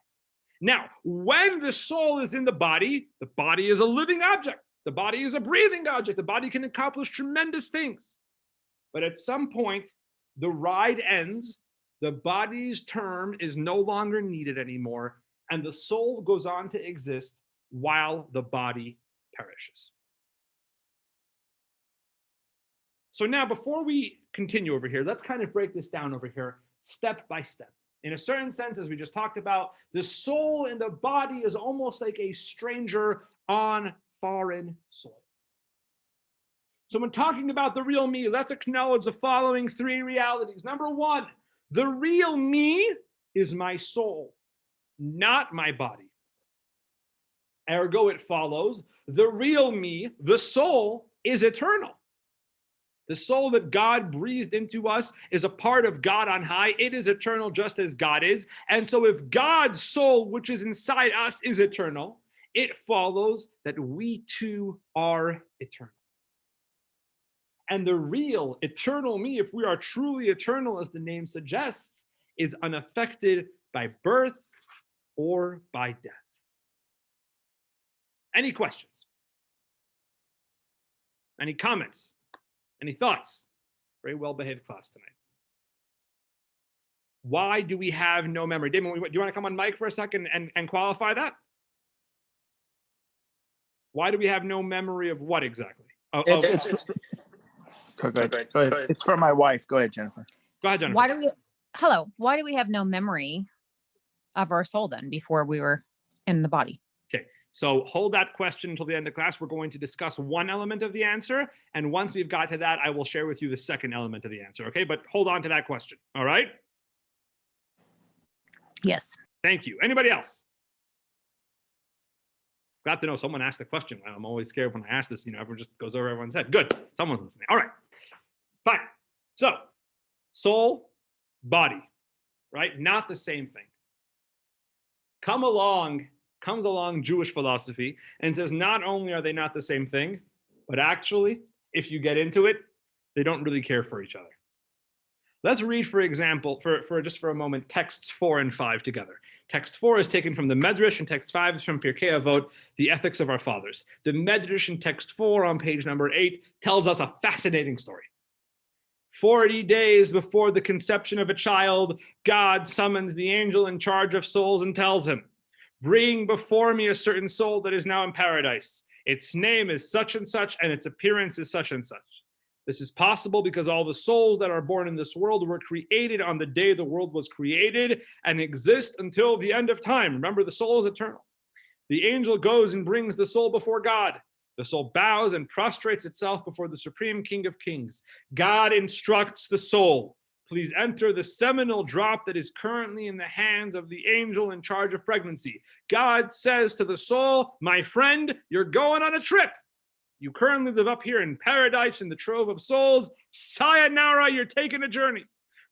Now, when the soul is in the body is a living object. The body is a breathing object. The body can accomplish tremendous things. But at some point, the ride ends, the body's term is no longer needed anymore, and the soul goes on to exist while the body perishes. So now, before we continue over here, let's kind of break this down over here step by step. In a certain sense, as we just talked about, the soul in the body is almost like a stranger on foreign soil. So when talking about the real me, let's acknowledge the following 3 realities. Number 1, the real me is my soul, not my body. Ergo, it follows, the real me, the soul, is eternal. The soul that God breathed into us is a part of God on high. It is eternal just as God is. And so if God's soul, which is inside us, is eternal, it follows that we too are eternal. And the real eternal me, if we are truly eternal, as the name suggests, is unaffected by birth or by death. Any questions? Any comments? Any thoughts? Very well-behaved class tonight. Why do we have no memory? Damon, do you want to come on mic for a second and qualify that? Why do we have no memory of what exactly? Go ahead. It's for my wife. Go ahead, Jennifer. Go ahead, Jennifer. Why do we have no memory of our soul then before we were in the body? Okay, so hold that question until the end of class. We're going to discuss one element of the answer. And once we've got to that, I will share with you the second element of the answer. Okay, but hold on to that question. All right? Yes. Thank you. Anybody else? Got to know someone asked the question. I'm always scared when I ask this, everyone just goes over everyone's head. Good. Someone's listening. All right. Fine. So, soul, body, right? Not the same thing. Comes along Jewish philosophy and says not only are they not the same thing, but actually, if you get into it, they don't really care for each other. Let's read, for example, for just for a moment, texts 4 and 5 together. Text 4 is taken from the Medrash, and text 5 is from Pirkei Avot, the Ethics of Our Fathers. The Medrash in text 4 on page number 8 tells us a fascinating story. 40 days before the conception of a child, God summons the angel in charge of souls and tells him, bring before me a certain soul that is now in paradise. Its name is such and such, and its appearance is such and such. This is possible because all the souls that are born in this world were created on the day the world was created and exist until the end of time. Remember, the soul is eternal. The angel goes and brings the soul before God. The soul bows and prostrates itself before the Supreme King of Kings. God instructs the soul, please enter the seminal drop that is currently in the hands of the angel in charge of pregnancy. God says to the soul, my friend, you're going on a trip. You currently live up here in paradise in the trove of souls. Sayonara, you're taking a journey.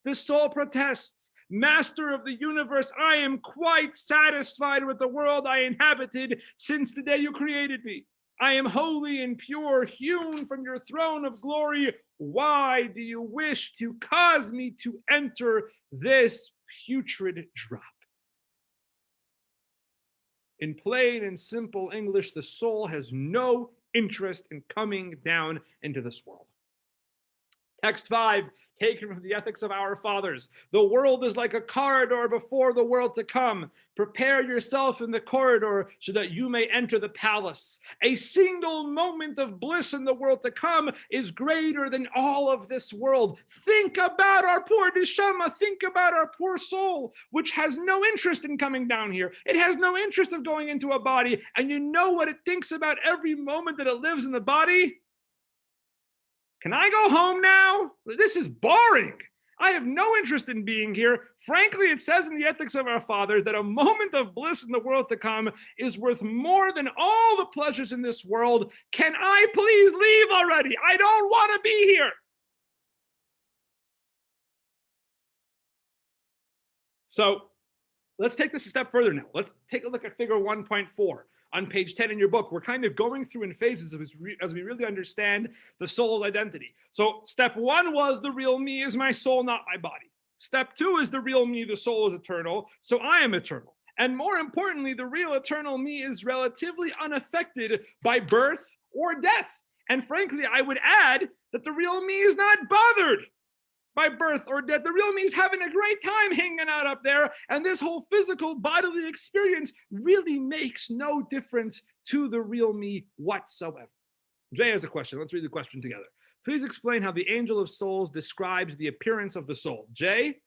The soul protests, Master of the universe, I am quite satisfied with the world I inhabited since the day you created me. I am holy and pure, hewn from your throne of glory. Why do you wish to cause me to enter this putrid drop? In plain and simple English, the soul has no interest in coming down into this world. Text 5, taken from the Ethics of Our Fathers. The world is like a corridor before the world to come. Prepare yourself in the corridor so that you may enter the palace. A single moment of bliss in the world to come is greater than all of this world. Think about our poor neshama. Think about our poor soul, which has no interest in coming down here. It has no interest of going into a body. And you know what it thinks about every moment that it lives in the body? Can I go home now? This is boring. I have no interest in being here. Frankly, it says in the Ethics of Our Fathers that a moment of bliss in the world to come is worth more than all the pleasures in this world. Can I please leave already? I don't want to be here. So let's take this a step further now. Let's take a look at figure 1.4. On page 10 in your book, we're kind of going through in phases as we really understand the soul's identity. So step 1 was the real me is my soul, not my body. Step 2 is the real me, the soul is eternal, so I am eternal. And more importantly, the real eternal me is relatively unaffected by birth or death. And frankly, I would add that the real me is not bothered by birth or death. The real me is having a great time hanging out up there, and this whole physical bodily experience really makes no difference to the real me whatsoever. Jay has a question. Let's read the question together. Please explain how the angel of souls describes the appearance of the soul. Jay,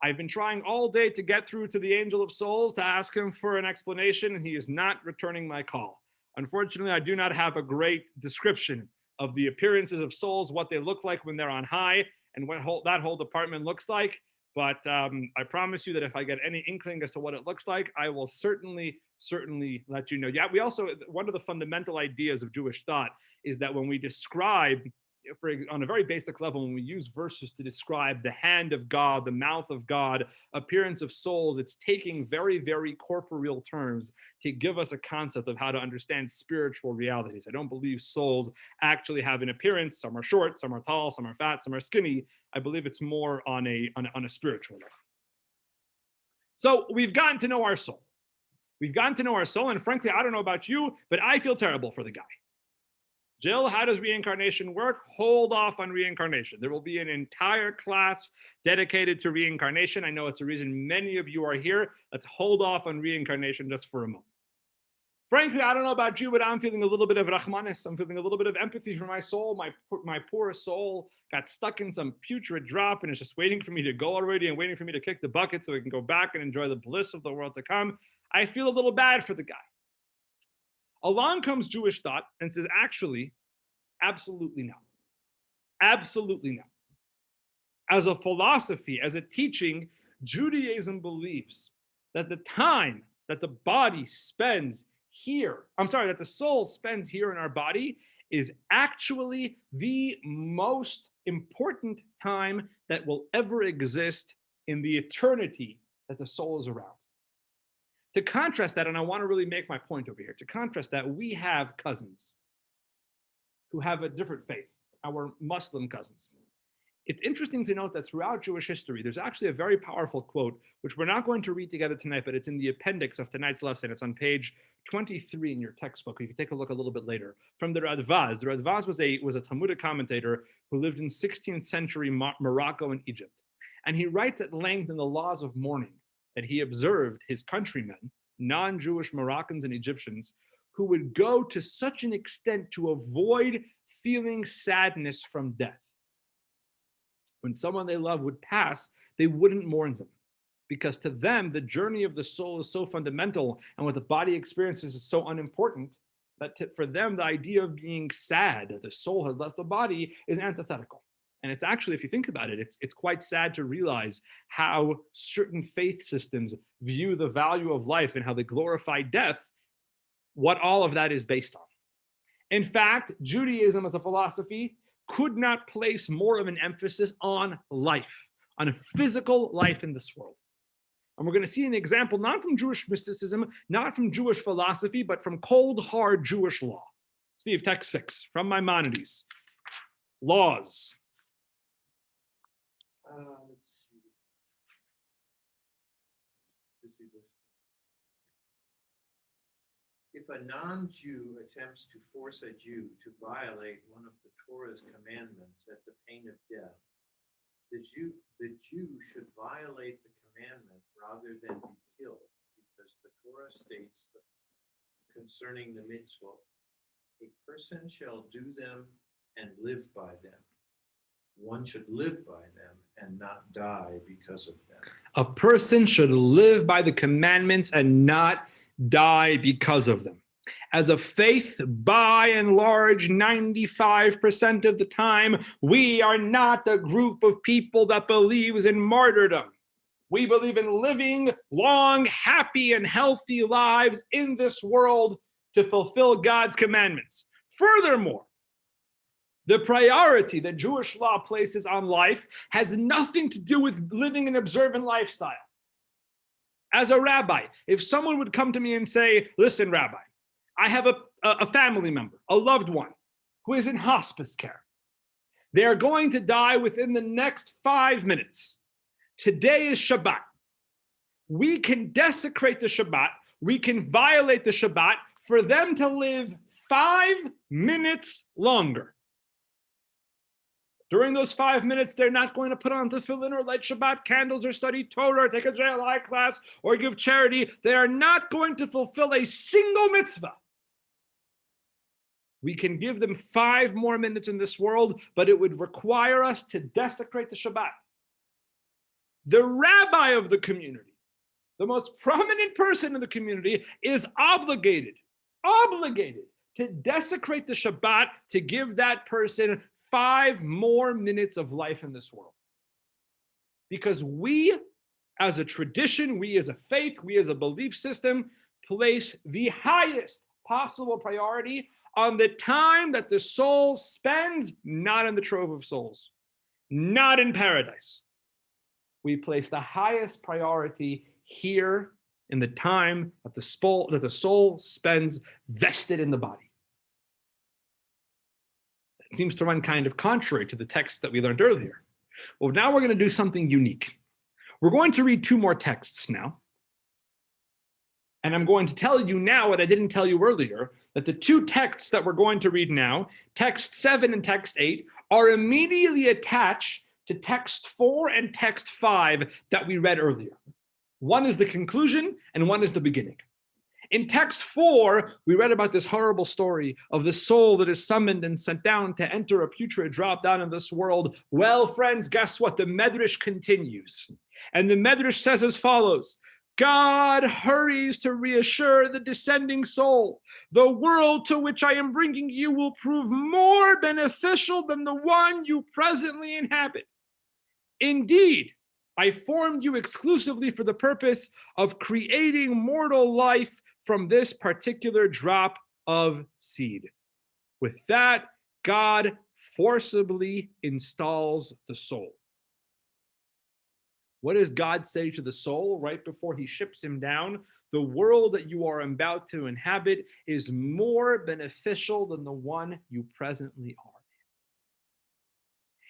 I've been trying all day to get through to the angel of souls to ask him for an explanation, and he is not returning my call. Unfortunately, I do not have a great description of the appearances of souls, what they look like when they're on high, and what that whole department looks like. But I promise you that if I get any inkling as to what it looks like, I will certainly let you know. Yeah, we also, one of the fundamental ideas of Jewish thought is that when we describe, on a very basic level, when we use verses to describe the hand of God, the mouth of God, appearance of souls, it's taking very, very corporeal terms to give us a concept of how to understand spiritual realities. I don't believe souls actually have an appearance. Some are short, some are tall, some are fat, some are skinny. I believe it's more on a spiritual level. So we've gotten to know our soul. We've gotten to know our soul, and frankly, I don't know about you, but I feel terrible for the guy. Jill, how does reincarnation work? Hold off on reincarnation. There will be an entire class dedicated to reincarnation. I know it's a reason many of you are here. Let's hold off on reincarnation just for a moment. Frankly, I don't know about you, but I'm feeling a little bit of Rahmanis. I'm feeling a little bit of empathy for my soul. My poor soul got stuck in some putrid drop and is just waiting for me to go already and waiting for me to kick the bucket so we can go back and enjoy the bliss of the world to come. I feel a little bad for the guy. Along comes Jewish thought and says, actually, absolutely no. Absolutely no. As a philosophy, as a teaching, Judaism believes that the time that the body spends here, that the soul spends here in our body is actually the most important time that will ever exist in the eternity that the soul is around. To contrast that, and I want to really make my point over here, to contrast that, we have cousins who have a different faith, our Muslim cousins. It's interesting to note that throughout Jewish history, there's actually a very powerful quote, which we're not going to read together tonight, but it's in the appendix of tonight's lesson. It's on page 23 in your textbook. You can take a look a little bit later. From the Radvaz. The Radvaz was a Talmudic commentator who lived in 16th century Morocco and Egypt. And he writes at length in the Laws of Mourning that he observed his countrymen non-Jewish Moroccans and Egyptians who would go to such an extent to avoid feeling sadness from death. When someone they love would pass, they wouldn't mourn them, because to them, the journey of the soul is so fundamental, and what the body experiences is so unimportant, that for them, the idea of being sad, that the soul has left the body, is antithetical. And it's actually, if you think about it, it's quite sad to realize how certain faith systems view the value of life and how they glorify death, what all of that is based on. In fact, Judaism as a philosophy could not place more of an emphasis on life, on a physical life in this world. And we're going to see an example, not from Jewish mysticism, not from Jewish philosophy, but from cold, hard Jewish law. Steve, text 6, from Maimonides. Laws. Let's see. Busy list. If a non-Jew attempts to force a Jew to violate one of the Torah's commandments at the pain of death, the Jew should violate the commandment rather than be killed, because the Torah states concerning the mitzvot, a person shall do them and live by them. One should live by them and not die because of them. A person should live by the commandments and not die because of them. As a faith, by and large, 95% of the time, we are not a group of people that believes in martyrdom. We believe in living long, happy, and healthy lives in this world to fulfill God's commandments. Furthermore, the priority that Jewish law places on life has nothing to do with living an observant lifestyle. As a rabbi, if someone would come to me and say, listen, Rabbi, I have a family member, a loved one, who is in hospice care. They are going to die within the next 5 minutes. Today is Shabbat. We can desecrate the Shabbat. We can violate the Shabbat for them to live 5 minutes longer. During those 5 minutes, they're not going to put on tefillin or light Shabbat candles or study Torah or take a JLI class or give charity. They are not going to fulfill a single mitzvah. We can give them 5 more minutes in this world, but it would require us to desecrate the Shabbat. The rabbi of the community, the most prominent person in the community, is obligated to desecrate the Shabbat to give that person 5 more minutes of life in this world. Because we, as a tradition, we as a faith, we as a belief system, place the highest possible priority on the time that the soul spends, not in the trove of souls, not in paradise. We place the highest priority here in the time that the soul spends vested in the body. It seems to run kind of contrary to the text that we learned earlier. Well, now we're going to do something unique. We're going to read 2 more texts now. And I'm going to tell you now what I didn't tell you earlier, that the 2 texts that we're going to read now, text 7 and text 8, are immediately attached to text 4 and text 5 that we read earlier. One is the conclusion and one is the beginning. In text 4, we read about this horrible story of the soul that is summoned and sent down to enter a putrid drop down in this world. Well, friends, guess what? The Medrash continues. And the Medrash says as follows: God hurries to reassure the descending soul. The world to which I am bringing you will prove more beneficial than the one you presently inhabit. Indeed, I formed you exclusively for the purpose of creating mortal life from this particular drop of seed. With that, God forcibly installs the soul. What does God say to the soul right before he ships him down? The world that you are about to inhabit is more beneficial than the one you presently are.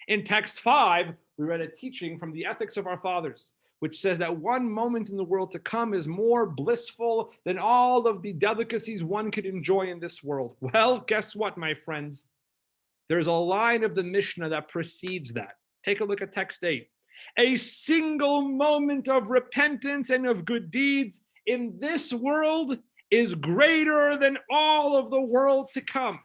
In text 5, we read a teaching from the Ethics of Our Fathers, which says that one moment in the world to come is more blissful than all of the delicacies one could enjoy in this world. Well, guess what, my friends? There's a line of the Mishnah that precedes that. Take a look at text 8. A single moment of repentance and of good deeds in this world is greater than all of the world to come.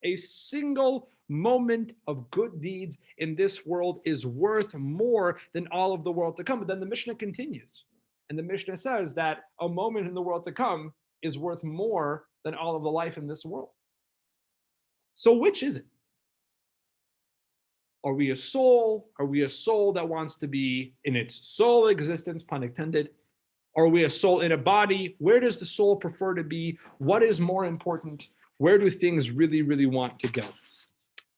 A single moment of good deeds in this world is worth more than all of the world to come. But then the Mishnah continues. And the Mishnah says that a moment in the world to come is worth more than all of the life in this world. So which is it? Are we a soul? Are we a soul that wants to be in its soul existence, pun intended? Are we a soul in a body? Where does the soul prefer to be? What is more important? Where do things really, really want to go?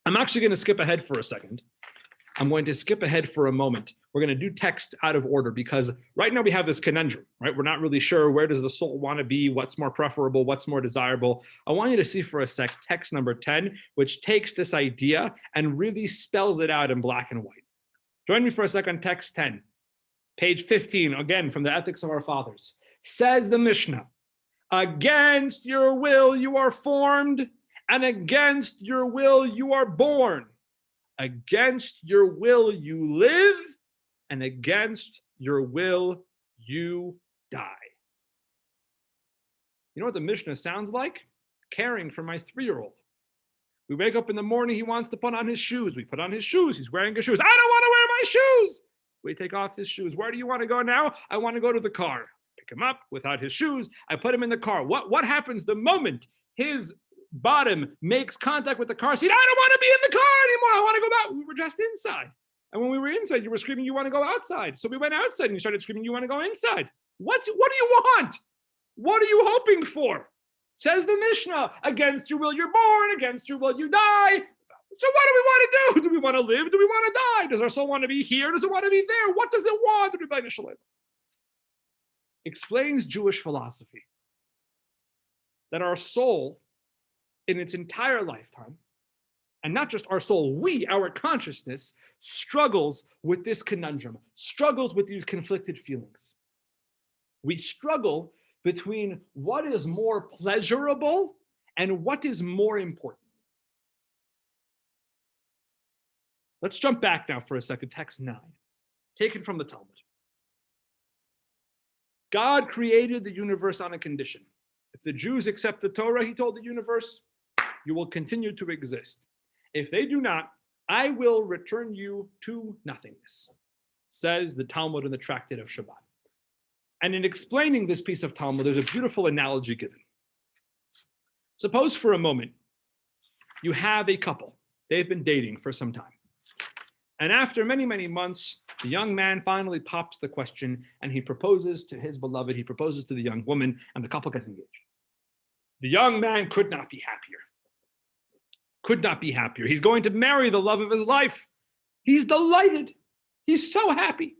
I'm actually going to skip ahead for a second. I'm going to skip ahead for a moment. We're going to do texts out of order because right now we have this conundrum, right? We're not really sure where does the soul want to be, what's more preferable, what's more desirable. I want you to see for a sec text number 10, which takes this idea and really spells it out in black and white. Join me for a second, text 10, page 15, again from the Ethics of Our Fathers. Says the Mishnah, against your will you are formed, and against your will you are born. Against your will you live, and against your will you die. You know what the Mishnah sounds like? Caring for my 3-year-old. We wake up in the morning, he wants to put on his shoes. We put on his shoes, he's wearing his shoes. I don't want to wear my shoes. We take off his shoes. Where do you want to go now? I want to go to the car. Pick him up without his shoes. I put him in the car. What happens the moment his bottom makes contact with the car seat? I don't want to be in the car anymore. I want to go back. We were just inside. And when we were inside, you were screaming, you want to go outside. So we went outside and you started screaming, you want to go inside. What do you want? What are you hoping for? Says the Mishnah, against your will you're born, against your will you die. So what do we want to do? Do we want to live? Do we want to die? Does our soul want to be here? Does it want to be there? What does it want? Explains Jewish philosophy that our soul in its entire lifetime, and not just our soul, our consciousness struggles with this conundrum, struggles with these conflicted feelings. We struggle between what is more pleasurable and what is more important. Let's jump back now for a second, text 9, taken from the Talmud. God created the universe on a condition. If the Jews accept the Torah, he told the universe, you will continue to exist. If they do not, I will return you to nothingness, says the Talmud in the Tractate of Shabbat. And in explaining this piece of Talmud, there's a beautiful analogy given. Suppose for a moment, you have a couple. They've been dating for some time. And after many, many months, the young man finally pops the question and he proposes to his beloved, he proposes to the young woman, and the couple gets engaged. The young man could not be happier. Could not be happier. He's going to marry the love of his life. He's delighted. He's so happy.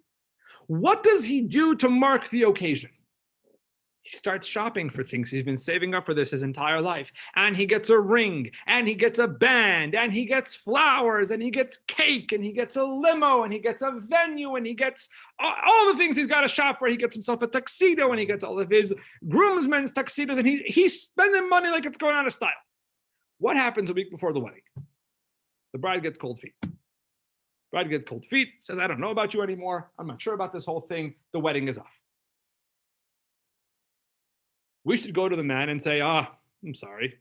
What does he do to mark the occasion? He starts shopping for things. He's been saving up for this his entire life. And he gets a ring, and he gets a band, and he gets flowers, and he gets cake, and he gets a limo, and he gets a venue, and he gets all the things he's got to shop for. He gets himself a tuxedo, and he gets all of his groomsmen's tuxedos, and he's spending money like it's going out of style. What happens a week before the wedding? The bride gets cold feet. Bride gets cold feet, says, I don't know about you anymore. I'm not sure about this whole thing. The wedding is off. We should go to the man and say, I'm sorry.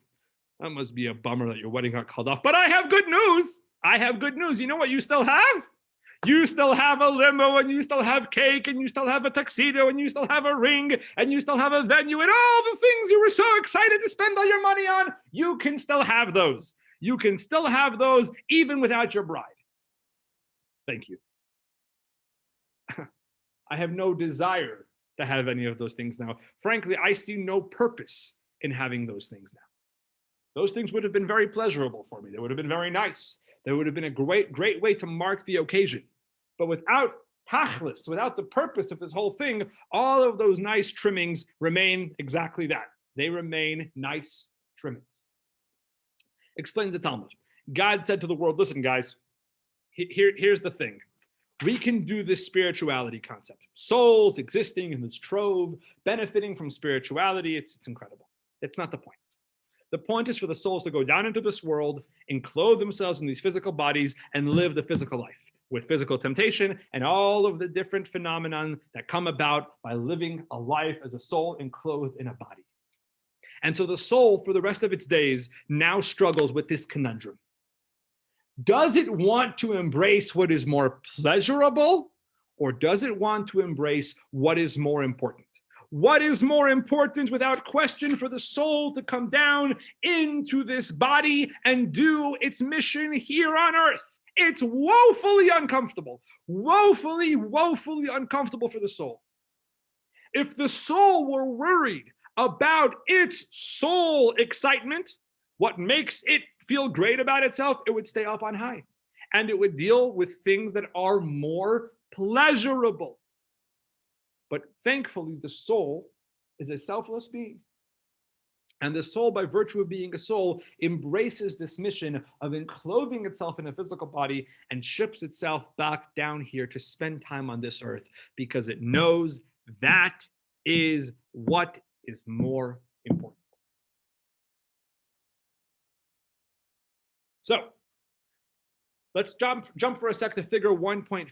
That must be a bummer that your wedding got called off. But I have good news. I have good news. You know what you still have? You still have a limo, and you still have cake, and you still have a tuxedo, and you still have a ring, and you still have a venue, and all the things you were so excited to spend all your money on. You can still have those. You can still have those even without your bride. Thank you. I have no desire to have any of those things now. Frankly, I see no purpose in having those things now. Those things would have been very pleasurable for me. They would have been very nice. They would have been a great way to mark the occasion. But without tachlis, without the purpose of this whole thing, all of those nice trimmings remain exactly that. They remain nice trimmings. Explains the Talmud. God said to the world, listen, guys, here's the thing. We can do this spirituality concept. Souls existing in this trove, benefiting from spirituality. It's incredible. It's not the point. The point is for the souls to go down into this world and clothe themselves in these physical bodies and live the physical life. with physical temptation and all of the different phenomenon that come about by living a life as a soul enclosed in a body. And so the soul, for the rest of its days, now struggles with this conundrum. Does it want to embrace what is more pleasurable, or does it want to embrace what is more important? What is more important, without question, for the soul to come down into this body and do its mission here on earth? It's woefully uncomfortable, woefully uncomfortable for the soul. If the soul were worried about its soul excitement, what makes it feel great about itself, it would stay up on high. And it would deal with things that are more pleasurable. But thankfully, the soul is a selfless being. And the soul, by virtue of being a soul, embraces this mission of enclothing itself in a physical body and ships itself back down here to spend time on this earth, because it knows that is what is more important. So let's jump for a sec to figure 1.5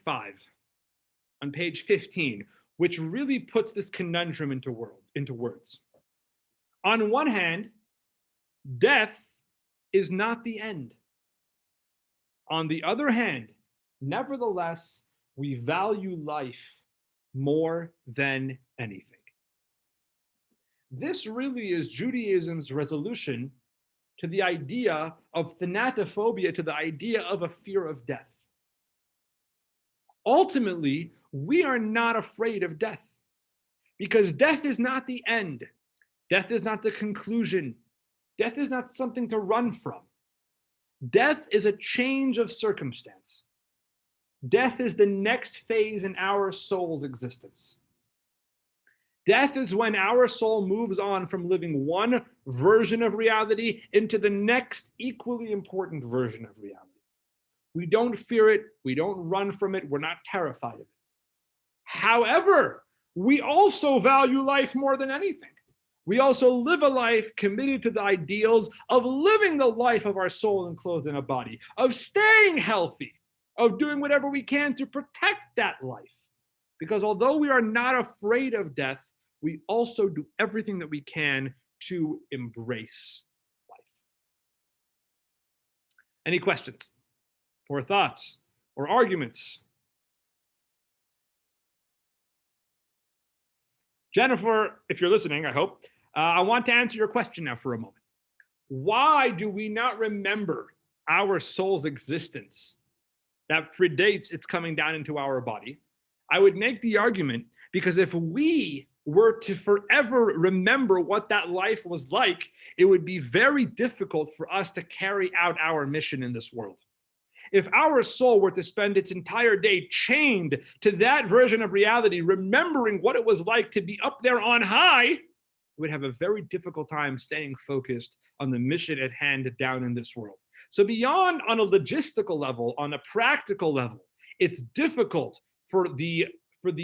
on page 15, which really puts this conundrum into words. On one hand, death is not the end. On the other hand, nevertheless, we value life more than anything. This really is Judaism's resolution to the idea of thanatophobia, to the idea of a fear of death. Ultimately, we are not afraid of death, because death is not the end. Death is not the conclusion. Death is not something to run from. Death is a change of circumstance. Death is the next phase in our soul's existence. Death is when our soul moves on from living one version of reality into the next equally important version of reality. We don't fear it. We don't run from it. We're not terrified of it. However, we also value life more than anything. We also live a life committed to the ideals of living the life of our soul enclosed in a body, of staying healthy, of doing whatever we can to protect that life. Because although we are not afraid of death, we also do everything that we can to embrace life. Any questions or thoughts or arguments? Jennifer, if you're listening, I hope, I want to answer your question now for a moment. Why do we not remember our soul's existence that predates its coming down into our body? I would make the argument because if we were to forever remember what that life was like, it would be very difficult for us to carry out our mission in this world. If our soul were to spend its entire day chained to that version of reality, remembering what it was like to be up there on high, it would have a very difficult time staying focused on the mission at hand down in this world. So beyond on a logistical level, on a practical level, it's difficult for the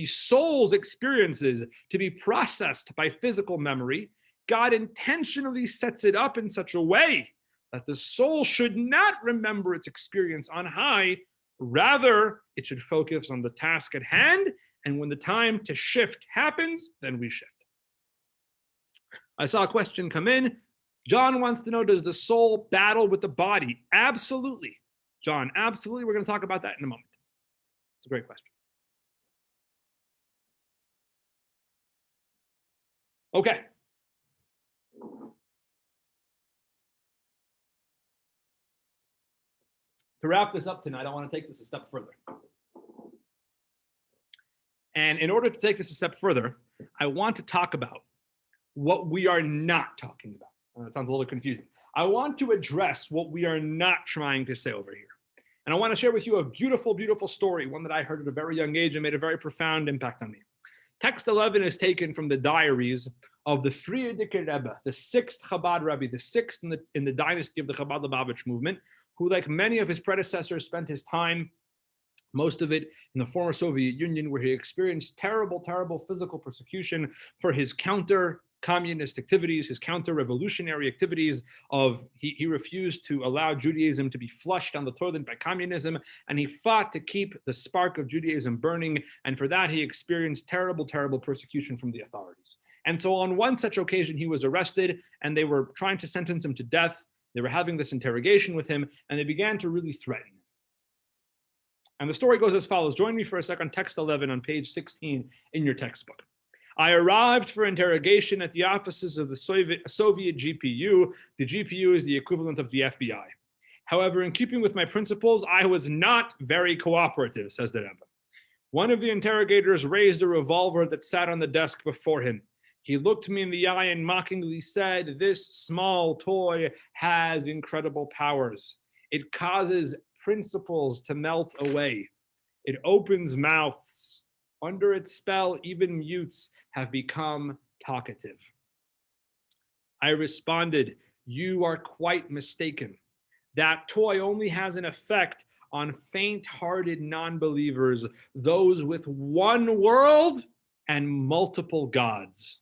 soul's experiences to be processed by physical memory. God intentionally sets it up in such a way that the soul should not remember its experience on high. Rather, it should focus on the task at hand. And when the time to shift happens, then we shift. I saw a question come in. John wants to know, does the soul battle with the body? Absolutely, John, absolutely. We're going to talk about that in a moment. It's a great question. Okay. To wrap this up tonight, I want to take this a step further. And in order to take this a step further, I want to talk about what we are not talking about. That sounds a little confusing. I want to address what we are not trying to say over here. And I want to share with you a beautiful, beautiful story, one that I heard at a very young age and made a very profound impact on me. Text 11 is taken from the diaries of the Frierdiker Rebbe, the sixth Chabad Rebbe, the sixth in the dynasty of the Chabad Lubavitch movement, who, like many of his predecessors, spent his time, most of it in the former Soviet Union, where he experienced terrible, terrible physical persecution for his counter communist activities, his counter-revolutionary activities of he refused to allow Judaism to be flushed down the toilet by communism, and he fought to keep the spark of Judaism burning, and for that he experienced terrible, terrible persecution from the authorities. And so on one such occasion, he was arrested, and they were trying to sentence him to death. They were having this interrogation with him, and they began to really threaten him. And the story goes as follows. Join me for a second, text 11 on page 16 in your textbook. I arrived for interrogation at the offices of the Soviet GPU. The GPU is the equivalent of the FBI. However, in keeping with my principles, I was not very cooperative, says the Rebbe. One of the interrogators raised a revolver that sat on the desk before him. He looked me in the eye and mockingly said, "This small toy has incredible powers. It causes principles to melt away. It opens mouths. Under its spell, even mutes have become talkative." I responded, "You are quite mistaken. That toy only has an effect on faint-hearted non-believers, those with one world and multiple gods.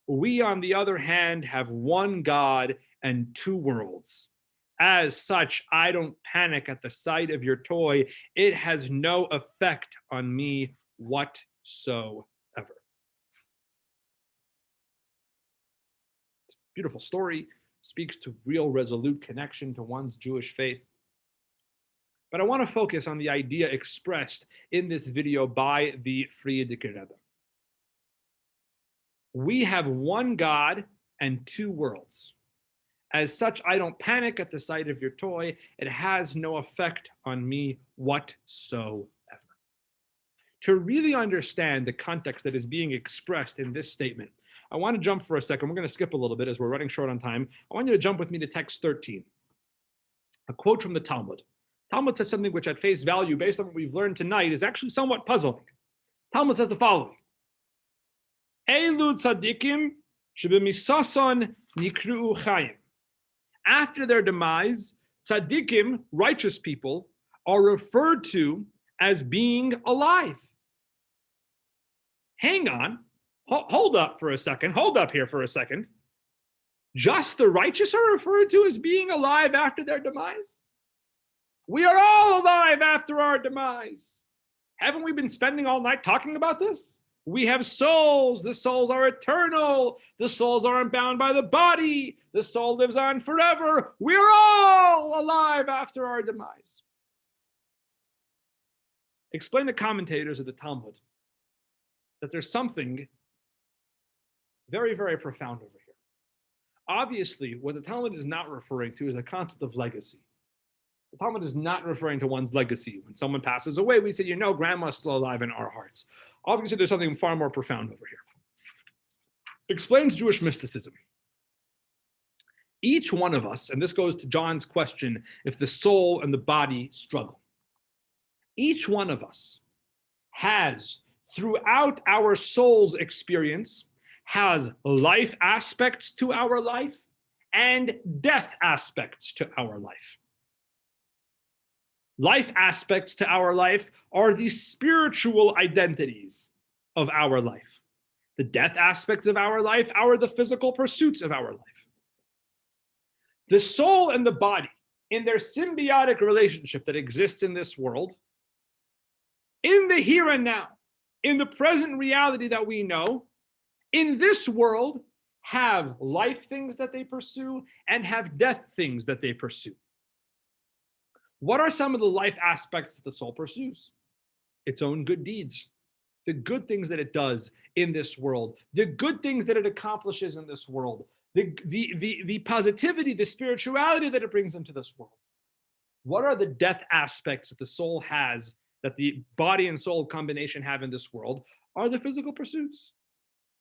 We, on the other hand, have one God and two worlds. As such, I don't panic at the sight of your toy. It has no effect on me whatsoever." It's a beautiful story, speaks to real resolute connection to one's Jewish faith. But I want to focus on the idea expressed in this video by the Frierdiker Rebbe. We have one God and two worlds. As such, I don't panic at the sight of your toy. It has no effect on me whatsoever. To really understand the context that is being expressed in this statement, I want to jump for a second. We're going to skip a little bit as we're running short on time. I want you to jump with me to text 13. A quote from the Talmud. Talmud says something which at face value, based on what we've learned tonight, is actually somewhat puzzling. Talmud says the following. Elu tzadikim shebemisason nikru'u chayim. After their demise, tzadikim, righteous people, are referred to as being alive. Hang on. Hold up for a second. Hold up here for a second. Just the righteous are referred to as being alive after their demise? We are all alive after our demise. Haven't we been spending all night talking about this? We have souls. The souls are eternal. The souls aren't bound by the body. The soul lives on forever. We're all alive after our demise. Explain the commentators of the Talmud that there's something very, very profound over here. Obviously, what the Talmud is not referring to is a concept of legacy. The Talmud is not referring to one's legacy. When someone passes away, we say, you know, grandma's still alive in our hearts. Obviously, there's something far more profound over here. Explains Jewish mysticism. Each one of us, and this goes to John's question, if the soul and the body struggle. Each one of us has, throughout our soul's experience, has life aspects to our life and death aspects to our life. Life aspects to our life are the spiritual identities of our life. The death aspects of our life are the physical pursuits of our life. The soul and the body, in their symbiotic relationship that exists in this world, in the here and now, in the present reality that we know, in this world, have life things that they pursue and have death things that they pursue. What are some of the life aspects that the soul pursues? Its own good deeds, the good things that it does in this world, the good things that it accomplishes in this world, the positivity, the spirituality that it brings into this world. What are the death aspects that the soul has, that the body and soul combination have in this world? Are the physical pursuits.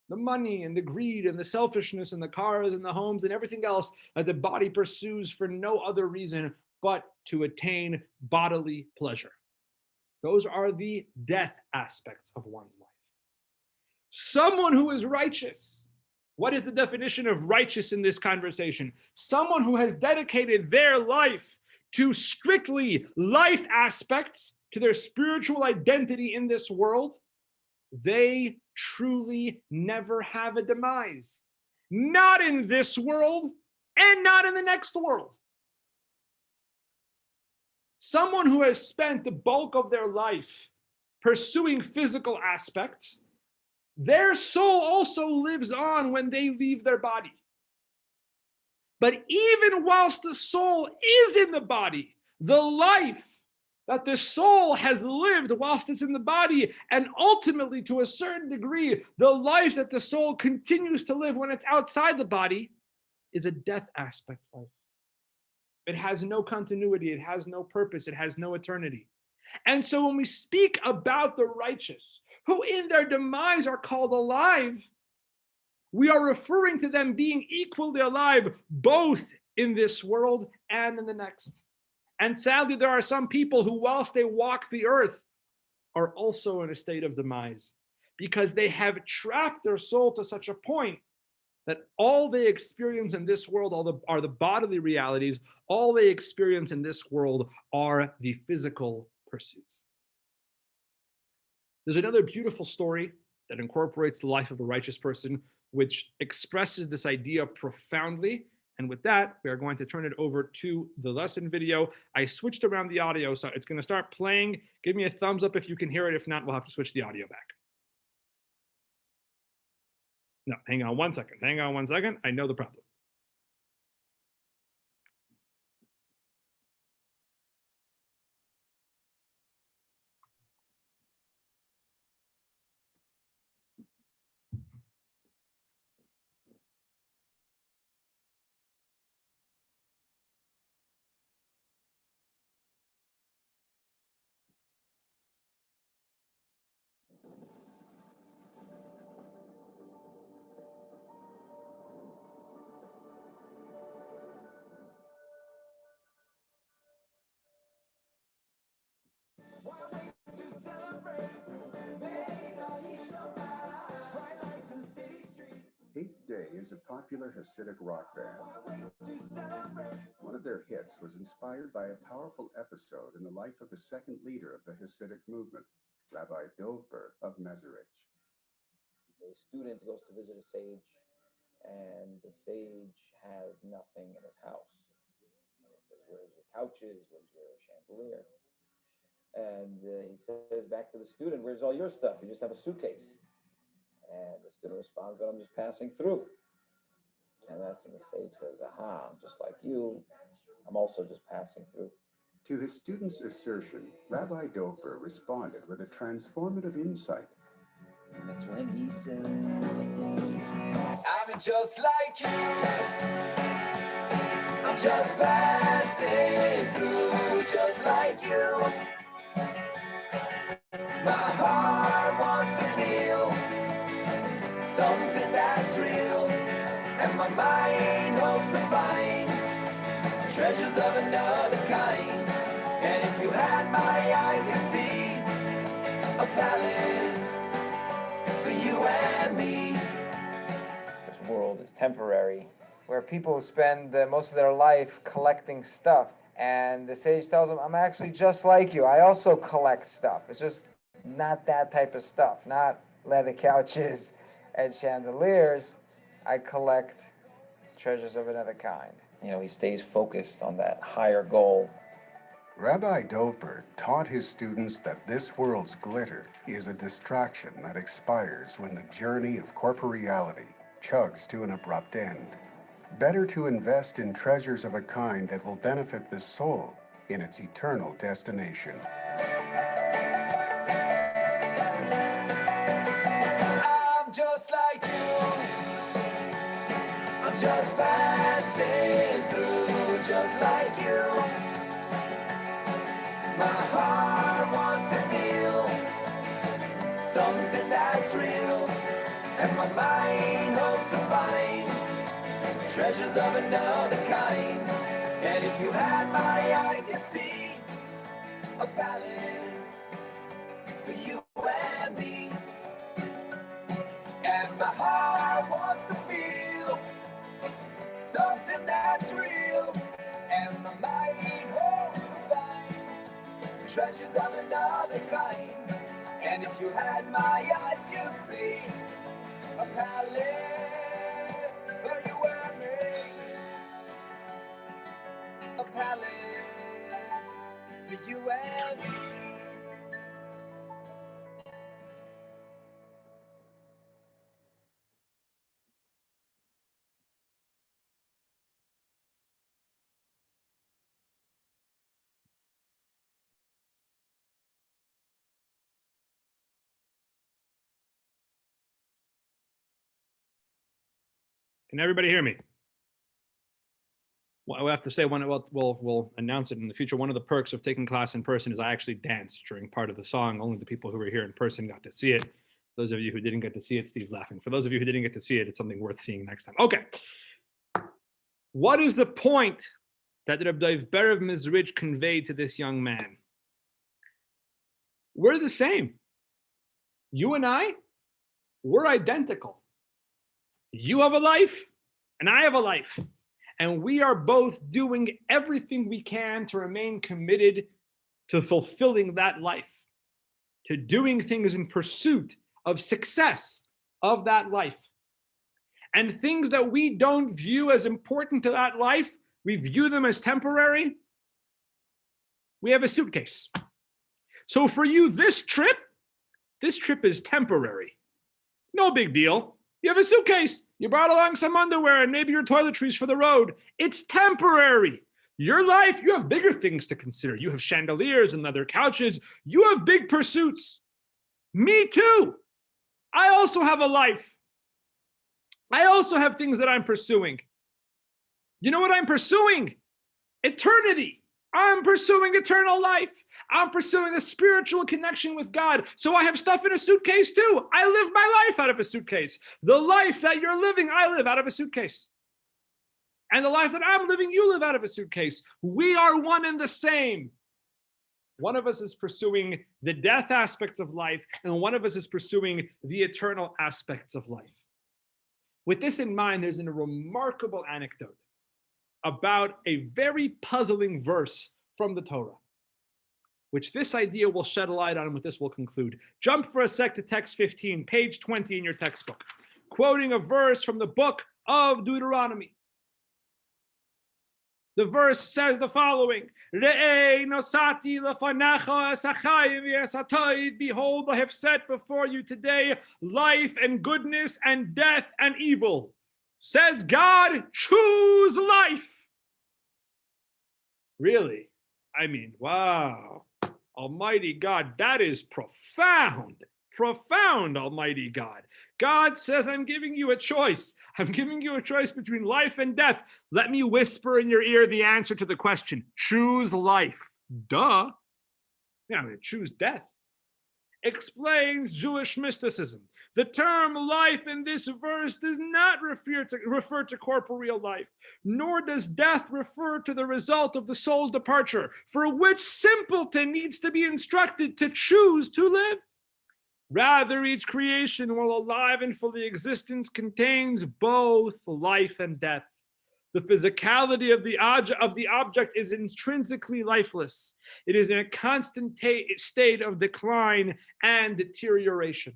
The money and the greed and the selfishness and the cars and the homes and everything else that the body pursues for no other reason but to attain bodily pleasure. Those are the death aspects of one's life. Someone who is righteous. What is the definition of righteous in this conversation? Someone who has dedicated their life to strictly life aspects, to their spiritual identity in this world. They truly never have a demise. not in this world and not in the next world. Someone who has spent the bulk of their life pursuing physical aspects, their soul also lives on when they leave their body. But even whilst the soul is in the body, the life that the soul has lived whilst it's in the body, and ultimately, to a certain degree, the life that the soul continues to live when it's outside the body, is a death aspect life. It has no continuity, it has no purpose, it has no eternity. And so when we speak about the righteous, who in their demise are called alive, we are referring to them being equally alive, both in this world and in the next. And sadly, there are some people who, whilst they walk the earth, are also in a state of demise because they have trapped their soul to such a point that all they experience in this world are the bodily realities. All they experience in this world are the physical pursuits. There's another beautiful story that incorporates the life of a righteous person, which expresses this idea profoundly. And with that, we are going to turn it over to the lesson video. I switched around the audio, so it's going to start playing. Give me a thumbs up if you can hear it. If not, we'll have to switch the audio back. No, hang on one second. Hang on one second. I know the problem. Eighth Day is a popular Hasidic rock band. One of their hits was inspired by a powerful episode in the life of the second leader of the Hasidic movement, Rabbi Dovber of Mezerich. A student goes to visit a sage, and the sage has nothing in his house. And he says, "Where's your couches? Where's your chandelier?" And he says back to the student, "Where's all your stuff? You just have a suitcase." And the student responds, "But I'm just passing through." And that's when the sage says, "Aha, I'm just like you. I'm also just passing through." To his student's assertion, Rabbi Dovber responded with a transformative insight. And that's when he said, "I'm just like you. I'm just passing through, just like you. My heart wants to feel something that's real, and my mind hopes to find treasures of another kind. And if you had my eyes, you'd see a palace for you and me." This world is temporary, where people spend most of their life collecting stuff. And the sage tells them, "I'm actually just like you. I also collect stuff. It's just not that type of stuff, not leather couches and chandeliers. I collect treasures of another kind." You know, he stays focused on that higher goal. Rabbi Dovber taught his students that this world's glitter is a distraction that expires when the journey of corporeality chugs to an abrupt end. Better to invest in treasures of a kind that will benefit the soul in its eternal destination. I'm just like you. I'm just passing through, just like you. My heart wants to feel something that's real, and my mind hopes to find treasures of another kind. And if you had my eyes, you'd see a palace for you and me. And my heart wants to feel something that's real, and my mind hopes to find treasures of another kind. And if you had my eyes, you'd see a palace for Can everybody hear me? Well, I have to say, we'll announce it in the future. One of the perks of taking class in person is I actually danced during part of the song. Only the people who were here in person got to see it. Those of you who didn't get to see it, Steve's laughing. For those of you who didn't get to see it, it's something worth seeing next time. Okay. What is the point that Reb Dov Ber of Mezrich conveyed to this young man? We're the same. You and I, we're identical. You have a life, and I have a life. And we are both doing everything we can to remain committed to fulfilling that life, to doing things in pursuit of success of that life. And things that we don't view as important to that life, we view them as temporary. We have a suitcase. So for you, this trip is temporary. No big deal. You have a suitcase. You brought along some underwear and maybe your toiletries for the road. It's temporary. Your life, you have bigger things to consider. You have chandeliers and leather couches. You have big pursuits. Me too. I also have a life. I also have things that I'm pursuing. You know what I'm pursuing? Eternity. I'm pursuing eternal life. I'm pursuing a spiritual connection with God. So I have stuff in a suitcase too. I live my life out of a suitcase. The life that you're living, I live out of a suitcase. And the life that I'm living, you live out of a suitcase. We are one and the same. One of us is pursuing the death aspects of life, and one of us is pursuing the eternal aspects of life. With this in mind, there's a remarkable anecdote about a very puzzling verse from the Torah, which this idea will shed a light on, and with this we'll conclude. Jump for a sec to text 15, page 20 in your textbook, quoting a verse from the book of Deuteronomy. The verse says the following: Re'ei nosati lefanecha es hachayim v'es hatoid. Behold, I have set before you today life and goodness and death and evil. Says God, choose life. Really? I mean, wow. Almighty God, that is profound. Profound, Almighty God. God says, I'm giving you a choice. I'm giving you a choice between life and death. Let me whisper in your ear the answer to the question. Choose life. Duh. Yeah, I'm going to choose death. Explains Jewish mysticism. The term life in this verse does not refer to corporeal life, nor does death refer to the result of the soul's departure, for which simpleton needs to be instructed to choose to live. Rather, each creation, while alive and fully existence, contains both life and death. The physicality of the object is intrinsically lifeless. It is in a constant state of decline and deterioration.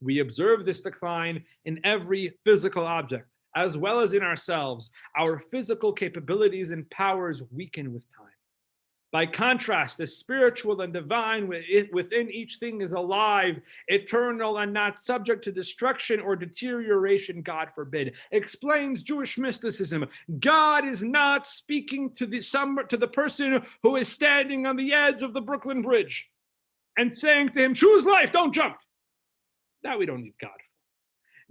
We observe this decline in every physical object, as well as in ourselves. Our physical capabilities and powers weaken with time. By contrast, the spiritual and divine within each thing is alive, eternal, and not subject to destruction or deterioration, God forbid. Explains Jewish mysticism. God is not speaking to the person who is standing on the edge of the Brooklyn Bridge and saying to him, choose life, don't jump. That we don't need God.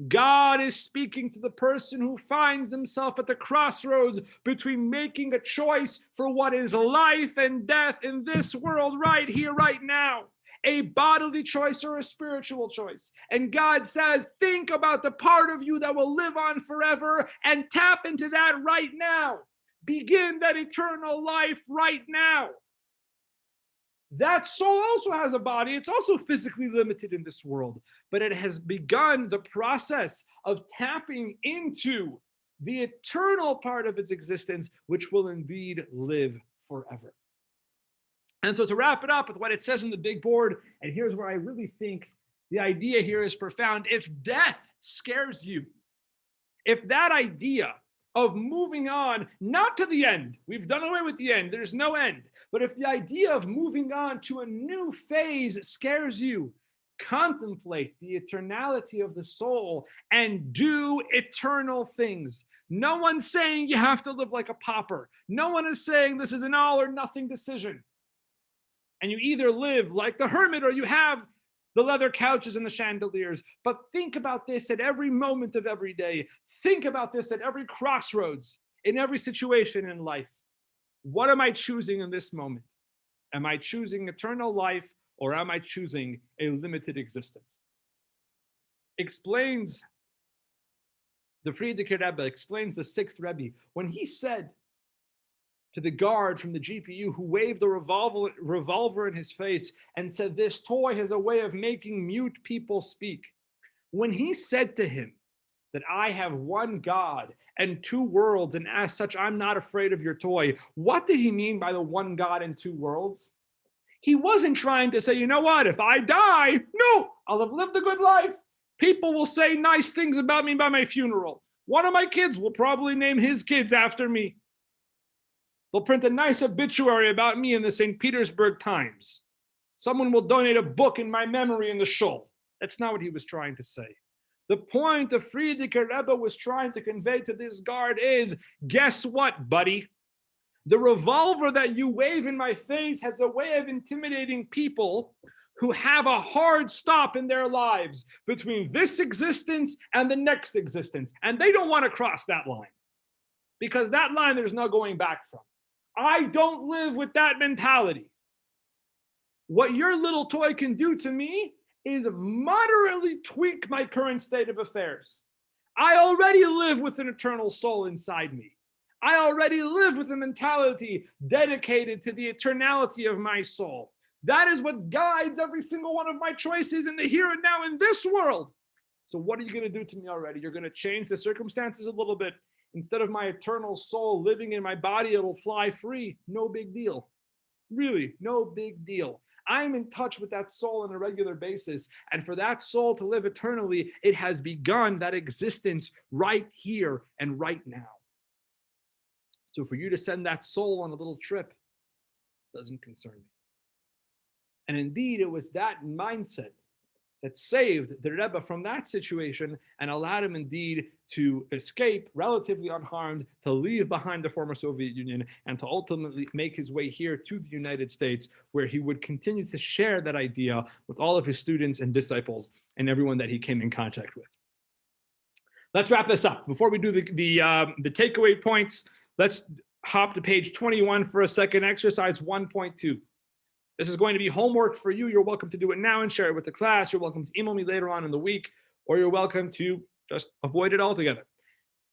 God is speaking to the person who finds himself at the crossroads between making a choice for what is life and death in this world right here, right now. A bodily choice or a spiritual choice. And God says, think about the part of you that will live on forever and tap into that right now. Begin that eternal life right now. That soul also has a body. It's also physically limited in this world, but it has begun the process of tapping into the eternal part of its existence, which will indeed live forever. And so to wrap it up with what it says in the big board, and here's where I really think the idea here is profound. If death scares you, if that idea of moving on, not to the end, we've done away with the end, there's no end, but if the idea of moving on to a new phase scares you, contemplate the eternality of the soul and do eternal things. No one's saying you have to live like a pauper. No one is saying this is an all or nothing decision. And you either live like the hermit or you have the leather couches and the chandeliers. But think about this at every moment of every day. Think about this at every crossroads, in every situation in life. What am I choosing in this moment? Am I choosing eternal life, or am I choosing a limited existence? Explains the Frierdiker Rebbe, explains the sixth Rebbe, when he said to the guard from the GPU who waved a revolver in his face and said, "This toy has a way of making mute people speak." When he said to him that I have one God and two worlds, and as such, I'm not afraid of your toy, what did he mean by the one God and two worlds? He wasn't trying to say, you know what, if I die, no, I'll have lived a good life. People will say nice things about me by my funeral. One of my kids will probably name his kids after me. They'll print a nice obituary about me in the St. Petersburg Times. Someone will donate a book in my memory in the shul. That's not what he was trying to say. The point the Frierdiker Rebbe was trying to convey to this guard is, guess what, buddy? The revolver that you wave in my face has a way of intimidating people who have a hard stop in their lives between this existence and the next existence. And they don't want to cross that line, because that line there's no going back from. I don't live with that mentality. What your little toy can do to me is moderately tweak my current state of affairs. I already live with an eternal soul inside me. I already live with a mentality dedicated to the eternality of my soul. That is what guides every single one of my choices in the here and now in this world. So what are you going to do to me already? You're going to change the circumstances a little bit. Instead of my eternal soul living in my body, it'll fly free. No big deal. Really, no big deal. I'm in touch with that soul on a regular basis. And for that soul to live eternally, it has begun that existence right here and right now. So for you to send that soul on a little trip doesn't concern me. And indeed, it was that mindset that saved the Rebbe from that situation and allowed him indeed to escape relatively unharmed, to leave behind the former Soviet Union, and to ultimately make his way here to the United States, where he would continue to share that idea with all of his students and disciples and everyone that he came in contact with. Let's wrap this up. Before we do the takeaway points, let's hop to page 21 for a second, exercise 1.2. This is going to be homework for you. You're welcome to do it now and share it with the class. You're welcome to email me later on in the week, or you're welcome to just avoid it altogether.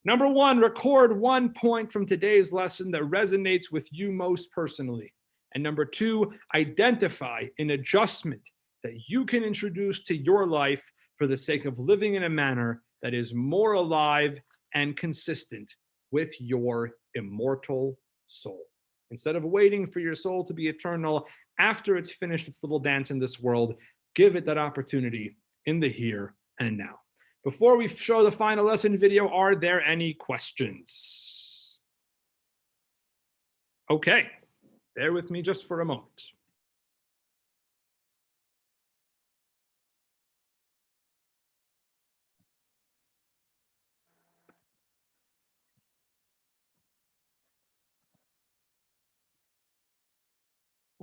Number one, record one point from today's lesson that resonates with you most personally. And number two, identify an adjustment that you can introduce to your life for the sake of living in a manner that is more alive and consistent with your immortal soul. Instead of waiting for your soul to be eternal after it's finished its little dance in this world, give it that opportunity in the here and now. Before we show the final lesson video, are there any questions? Okay, bear with me just for a moment.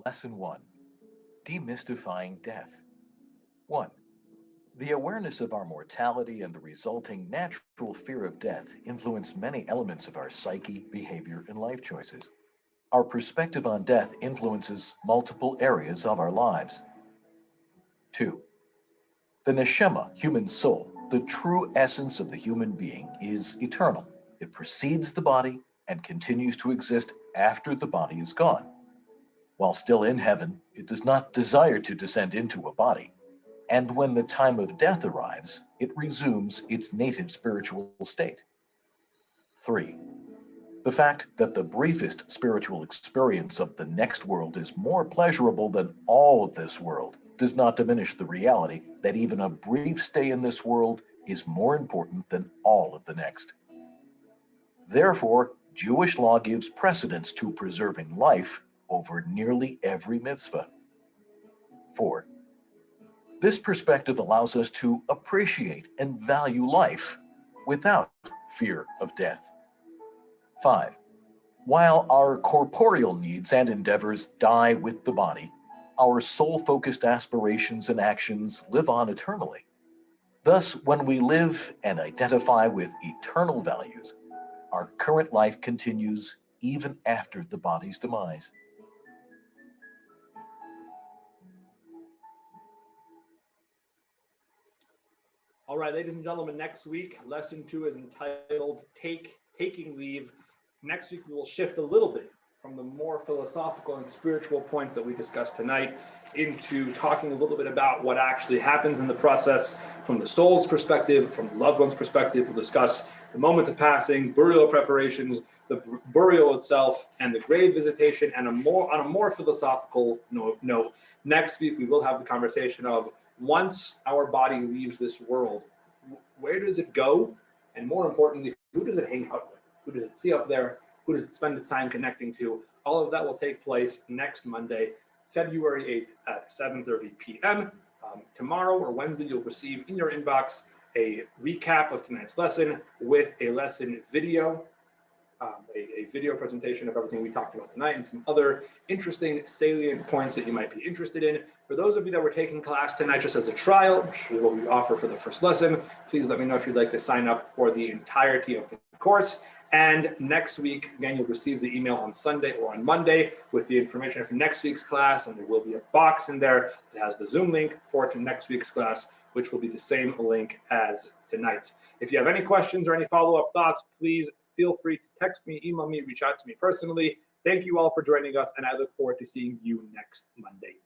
Lesson 1. Demystifying Death. 1. The awareness of our mortality and the resulting natural fear of death influence many elements of our psyche, behavior, and life choices. Our perspective on death influences multiple areas of our lives. 2. The neshama, human soul, the true essence of the human being, is eternal. It precedes the body and continues to exist after the body is gone. While still in heaven, it does not desire to descend into a body. And when the time of death arrives, it resumes its native spiritual state. 3. The fact that the briefest spiritual experience of the next world is more pleasurable than all of this world does not diminish the reality that even a brief stay in this world is more important than all of the next. Therefore, Jewish law gives precedence to preserving life over nearly every mitzvah. 4. This perspective allows us to appreciate and value life without fear of death. 5. While our corporeal needs and endeavors die with the body, our soul-focused aspirations and actions live on eternally. Thus, when we live and identify with eternal values, our current life continues even after the body's demise. All right, ladies and gentlemen, next week, lesson 2 is entitled Taking Leave. Next week, we will shift a little bit from the more philosophical and spiritual points that we discussed tonight into talking a little bit about what actually happens in the process from the soul's perspective, from the loved one's perspective. We'll discuss the moment of passing, burial preparations, the burial itself, and the grave visitation, and on a more philosophical note. Next week, we will have the conversation of once our body leaves this world, where does it go? And more importantly, who does it hang out with? Who does it see up there? Who does it spend its time connecting to? All of that will take place next Monday, February 8th at 7:30 p.m. Tomorrow or Wednesday, you'll receive in your inbox a recap of tonight's lesson with a lesson video, a video presentation of everything we talked about tonight and some other interesting salient points that you might be interested in. For those of you that were taking class tonight just as a trial, which is what we offer for the first lesson, please let me know if you'd like to sign up for the entirety of the course. And next week, again, you'll receive the email on Sunday or on Monday with the information for next week's class, and there will be a box in there that has the Zoom link for next week's class, which will be the same link as tonight's. If you have any questions or any follow-up thoughts, please feel free to text me, email me, reach out to me personally. Thank you all for joining us, and I look forward to seeing you next Monday.